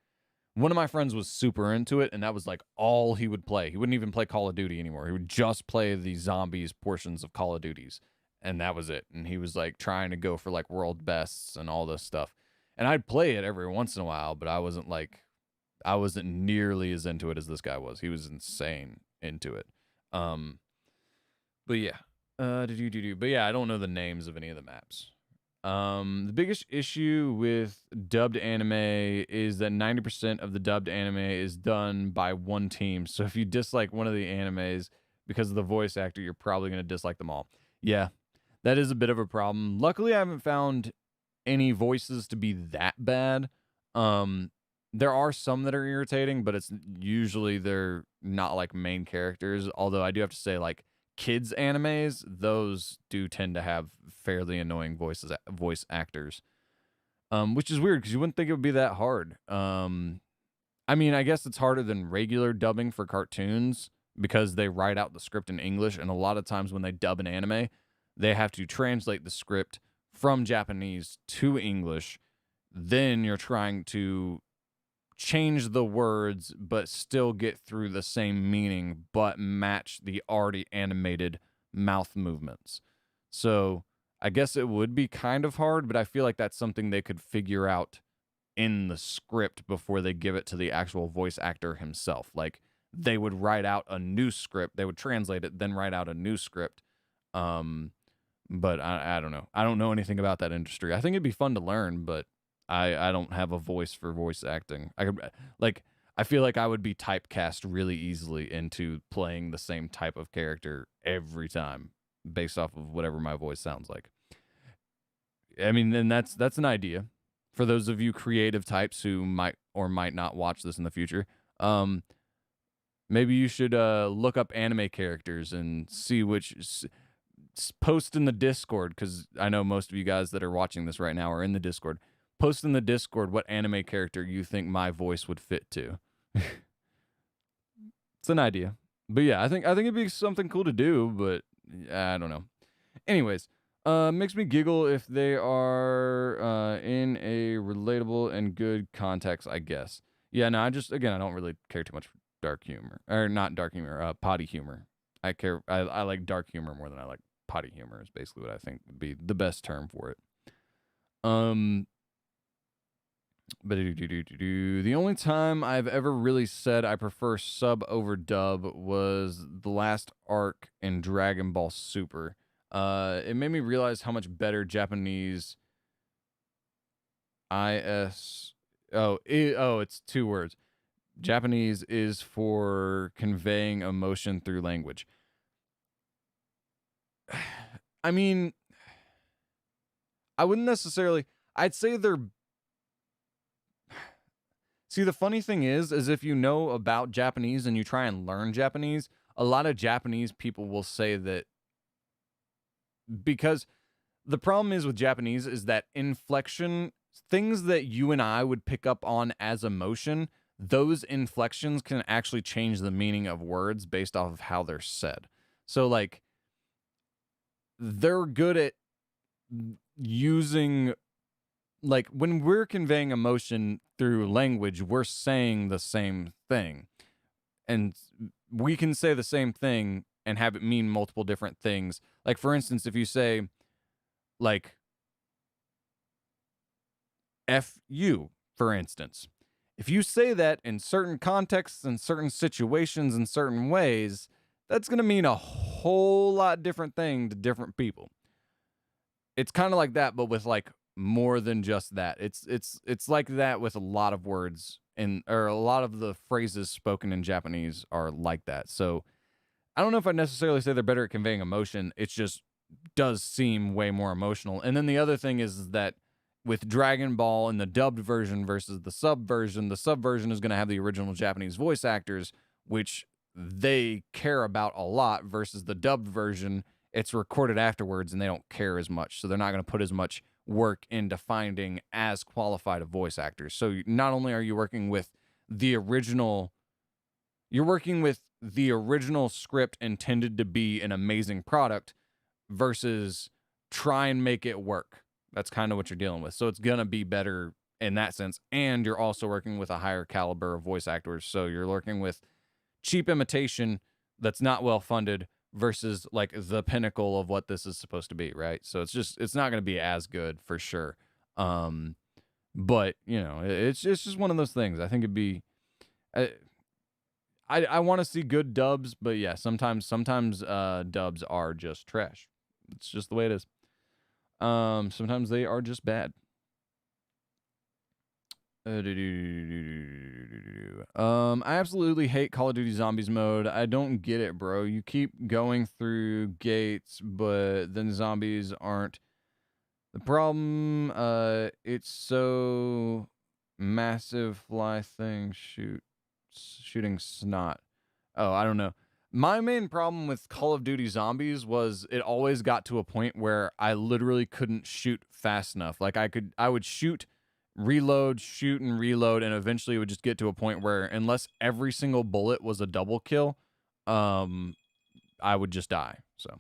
one of my friends was super into it, and that was like all he would play. He wouldn't even play Call of Duty anymore. He would just play the zombies portions of Call of Duties, and that was it. And he was like trying to go for like world bests and all this stuff. And I'd play it every once in a while, but I wasn't nearly as into it as this guy was. He was insane into it. Um, but yeah, but yeah, I don't know the names of any of the maps. The biggest issue with dubbed anime is that 90% of the dubbed anime is done by one team. So if you dislike one of the animes because of the voice actor, you're probably going to dislike them all. Yeah, that is a bit of a problem. Luckily, I haven't found any voices to be that bad. Um, there are some that are irritating, but it's usually they're not like main characters. Although I do have to say, like kids animes, those do tend to have fairly annoying voice actors. Which is weird because you wouldn't think it would be that hard. I mean, I guess it's harder than regular dubbing for cartoons because they write out the script in English, and a lot of times when they dub an anime, they have to translate the script from Japanese to English. Then you're trying to change the words but still get through the same meaning but match the already animated mouth movements. So I guess it would be kind of hard, but I feel like that's something they could figure out in the script before they give it to the actual voice actor himself. Like they would write out a new script, they would translate it, then write out a new script. But I don't know. I don't know anything about that industry. I think it'd be fun to learn, but I don't have a voice for voice acting. I could like I feel like I would be typecast really easily into playing the same type of character every time based off of whatever my voice sounds like. I mean, and that's an idea for those of you creative types who might or might not watch this in the future. Maybe you should look up anime characters and see which post in the Discord, because I know most of you guys that are watching this right now are in the Discord. Post in the Discord what anime character you think my voice would fit to. It's an idea. But yeah, I think it'd be something cool to do, but I don't know. Anyways, makes me giggle if they are in a relatable and good context, I guess. Yeah, no, I don't really care too much for dark humor. Or not dark humor, potty humor. I like dark humor more than I like potty humor is basically what I think would be the best term for it. But the only time I've ever really said I prefer sub over dub was the last arc in Dragon Ball Super. It made me realize how much better Japanese it's 2 words. Japanese is for conveying emotion through language. I mean, I wouldn't necessarily. I'd say they're. See, the funny thing is if you know about Japanese and you try and learn Japanese, a lot of Japanese people will say that because the problem is with Japanese is that inflection, things that you and I would pick up on as emotion, those inflections can actually change the meaning of words based off of how they're said. So, like, they're good at using, like, when we're conveying emotion through language, we're saying the same thing. And we can say the same thing and have it mean multiple different things. Like, for instance, if you say, like, F you, for instance. If you say that in certain contexts and certain situations in certain ways, that's going to mean a whole lot different thing to different people. It's kind of like that, but with like more than just that. It's like that with a lot of words or a lot of the phrases spoken in Japanese are like that. So I don't know if I'd necessarily say they're better at conveying emotion. It just does seem way more emotional. And then the other thing is that with Dragon Ball and the dubbed version versus the sub version is going to have the original Japanese voice actors, which they care about a lot, versus the dubbed version, it's recorded afterwards and they don't care as much. So they're not going to put as much work into finding as qualified of voice actors. So not only are you working with the original, you're working with the original script intended to be an amazing product versus try and make it work. That's kind of what you're dealing with. So it's going to be better in that sense. And you're also working with a higher caliber of voice actors. So you're working with cheap imitation that's not well funded versus like the pinnacle of what this is supposed to be, right? So it's not going to be as good for sure. But you know, it's just one of those things. I think it'd be, I want to see good dubs, but yeah, sometimes dubs are just trash. It's just the way it is. Sometimes they are just bad. I absolutely hate Call of Duty Zombies mode. I don't get it, bro. You keep going through gates, but then zombies aren't the problem. It's so massive fly thing shooting snot. Oh, I don't know. My main problem with Call of Duty Zombies was it always got to a point where I literally couldn't shoot fast enough. Like I would shoot, reload, and reload, and eventually it would just get to a point where unless every single bullet was a double kill, I would just die. So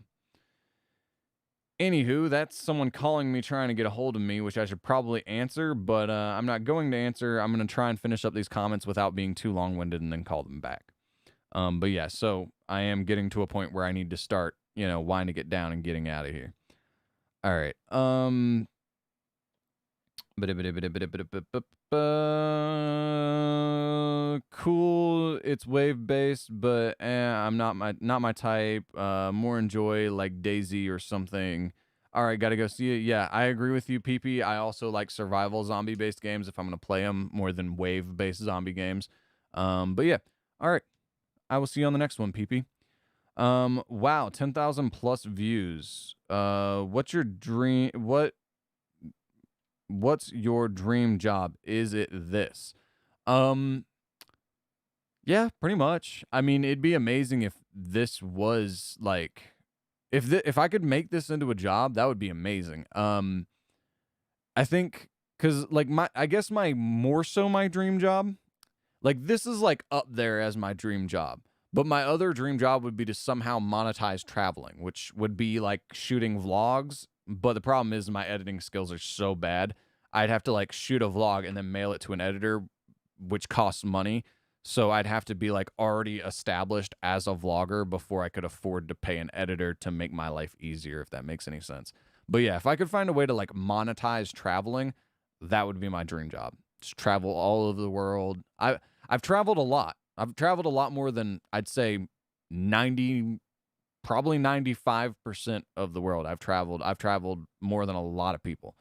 anywho, that's someone calling me trying to get a hold of me, which I should probably answer, but I'm not going to answer. I'm going to try and finish up these comments without being too long-winded and then call them back. But yeah, so I am getting to a point where I need to start, winding it down and getting out of here. All right. Cool. It's wave based, but I'm not my type. More enjoy like DayZ or something. All right, gotta go see it. Yeah, I agree with you, PP. I also like survival zombie based games if I'm gonna play them more than wave based zombie games. But yeah, all right. I will see you on the next one, PP. Wow, 10,000 plus views. What's your dream? What's your dream job? Is it this? Um, yeah, pretty much. I mean, it'd be amazing if this was like, if I could make this into a job, that would be amazing. I think because like I guess my dream job, like this is like up there as my dream job. But my other dream job would be to somehow monetize traveling, which would be like shooting vlogs. But the problem is my editing skills are so bad. I'd have to like shoot a vlog and then mail it to an editor, which costs money. So I'd have to be like already established as a vlogger before I could afford to pay an editor to make my life easier, if that makes any sense. But yeah, if I could find a way to like monetize traveling, that would be my dream job. Just travel all over the world. I've traveled a lot. I've traveled a lot more than I'd say 90, probably 95% of the world. I've traveled more than a lot of people.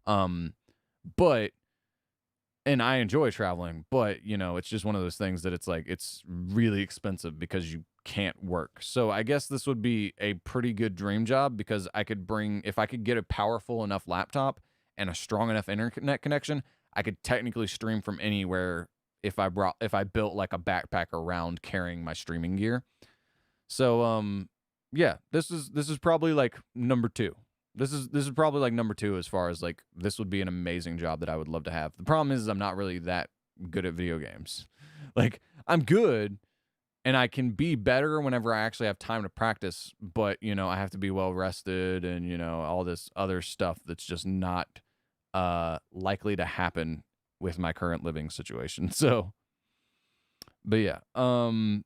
But and I enjoy traveling, but you know, it's just one of those things that it's like it's really expensive because you can't work. So I guess this would be a pretty good dream job because I could bring if I could get a powerful enough laptop and a strong enough internet connection, I could technically stream from anywhere if I built like a backpack around carrying my streaming gear. So yeah, this is probably like number 2. This is probably like number 2 as far as like this would be an amazing job that I would love to have. The problem is I'm not really that good at video games. Like I'm good and I can be better whenever I actually have time to practice, but you know, I have to be well rested and you know, all this other stuff that's just not likely to happen with my current living situation. So, but yeah, I'll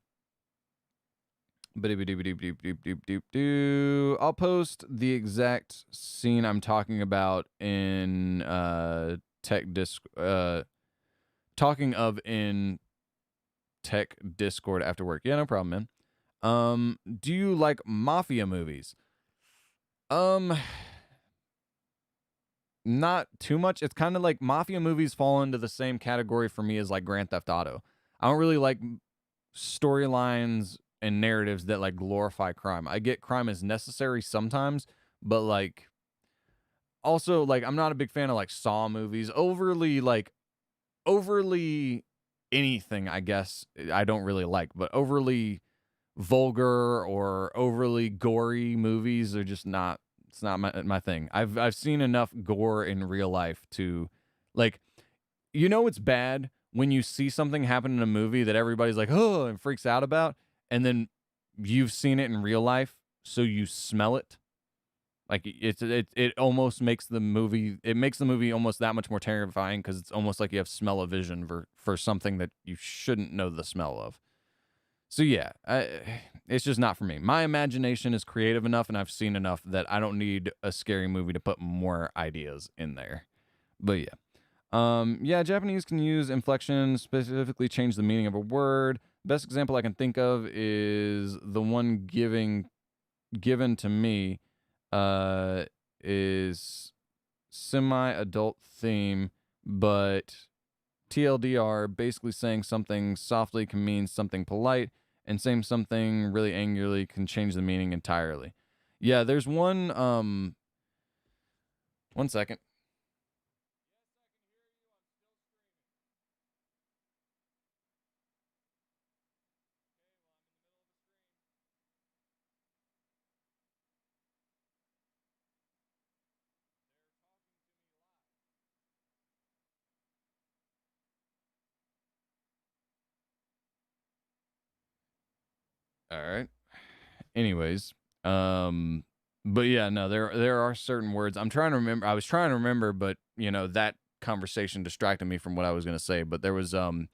post the exact scene I'm talking about in talking of in tech Discord after work. Yeah, no problem, man. Do you like mafia movies? Not too much. It's kind of like mafia movies fall into the same category for me as like Grand Theft Auto. I don't really like storylines and narratives that like glorify crime. I get crime is necessary sometimes, but like also like I'm not a big fan of like Saw movies. Overly anything, I guess I don't really like, but overly vulgar or overly gory movies are just not it's not my thing. I've seen enough gore in real life to like you know it's bad when you see something happen in a movie that everybody's like, "Oh," and freaks out about, and then you've seen it in real life, so you smell it. Like it almost makes the movie almost that much more terrifying because it's almost like you have smell-o-vision for something that you shouldn't know the smell of. So yeah, it's just not for me. My imagination is creative enough, and I've seen enough that I don't need a scary movie to put more ideas in there. But yeah. Yeah, Japanese can use inflection, specifically change the meaning of a word. Best example I can think of is the one given to me is semi-adult theme, but TLDR, basically saying something softly can mean something polite, and saying something really angrily can change the meaning entirely. Yeah, there's one 1 second. All right. Anyways, but yeah, no, there are certain words. I'm trying to remember. I was trying to remember, but you know, that conversation distracted me from what I was going to say, but there was one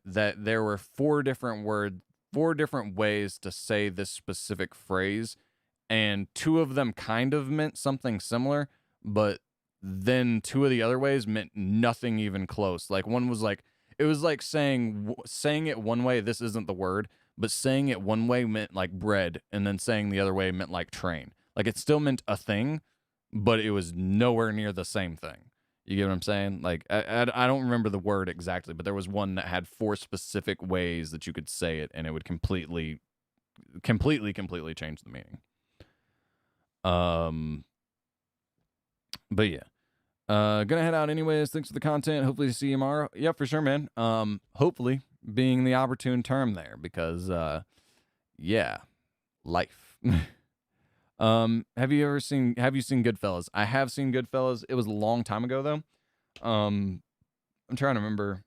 that there were 4 different ways to say this specific phrase, and 2 of them kind of meant something similar, but then 2 of the other ways meant nothing even close. Like one was like it was like saying it one way, this isn't the word, but saying it one way meant like bread, and then saying the other way meant like train. Like it still meant a thing, but it was nowhere near the same thing. You get what I'm saying? Like, I don't remember the word exactly, but there was one that had 4 specific ways that you could say it, and it would completely change the meaning. But yeah. Gonna head out anyways. Thanks for the content. Hopefully to see you tomorrow. Yeah, for sure, man. Hopefully being the opportune term there because, yeah, life. Have you seen Goodfellas? I have seen Goodfellas. It was a long time ago though. I'm trying to remember.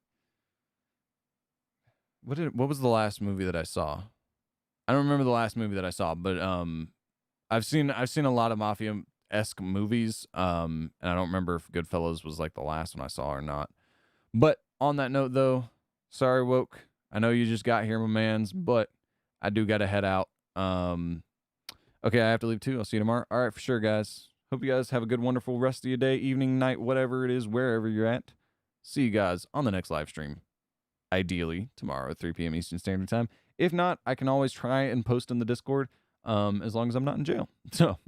What was the last movie that I saw? I don't remember the last movie that I saw, but I've seen a lot of mafia-esque movies. And I don't remember if Goodfellas was like the last one I saw or not. But on that note though, sorry woke. I know you just got here, my mans, but I do gotta head out. Okay, I have to leave too. I'll see you tomorrow. All right, for sure, guys. Hope you guys have a good, wonderful rest of your day, evening, night, whatever it is, wherever you're at. See you guys on the next live stream. Ideally, tomorrow at 3 p.m. Eastern Standard Time. If not, I can always try and post in the Discord as long as I'm not in jail. So,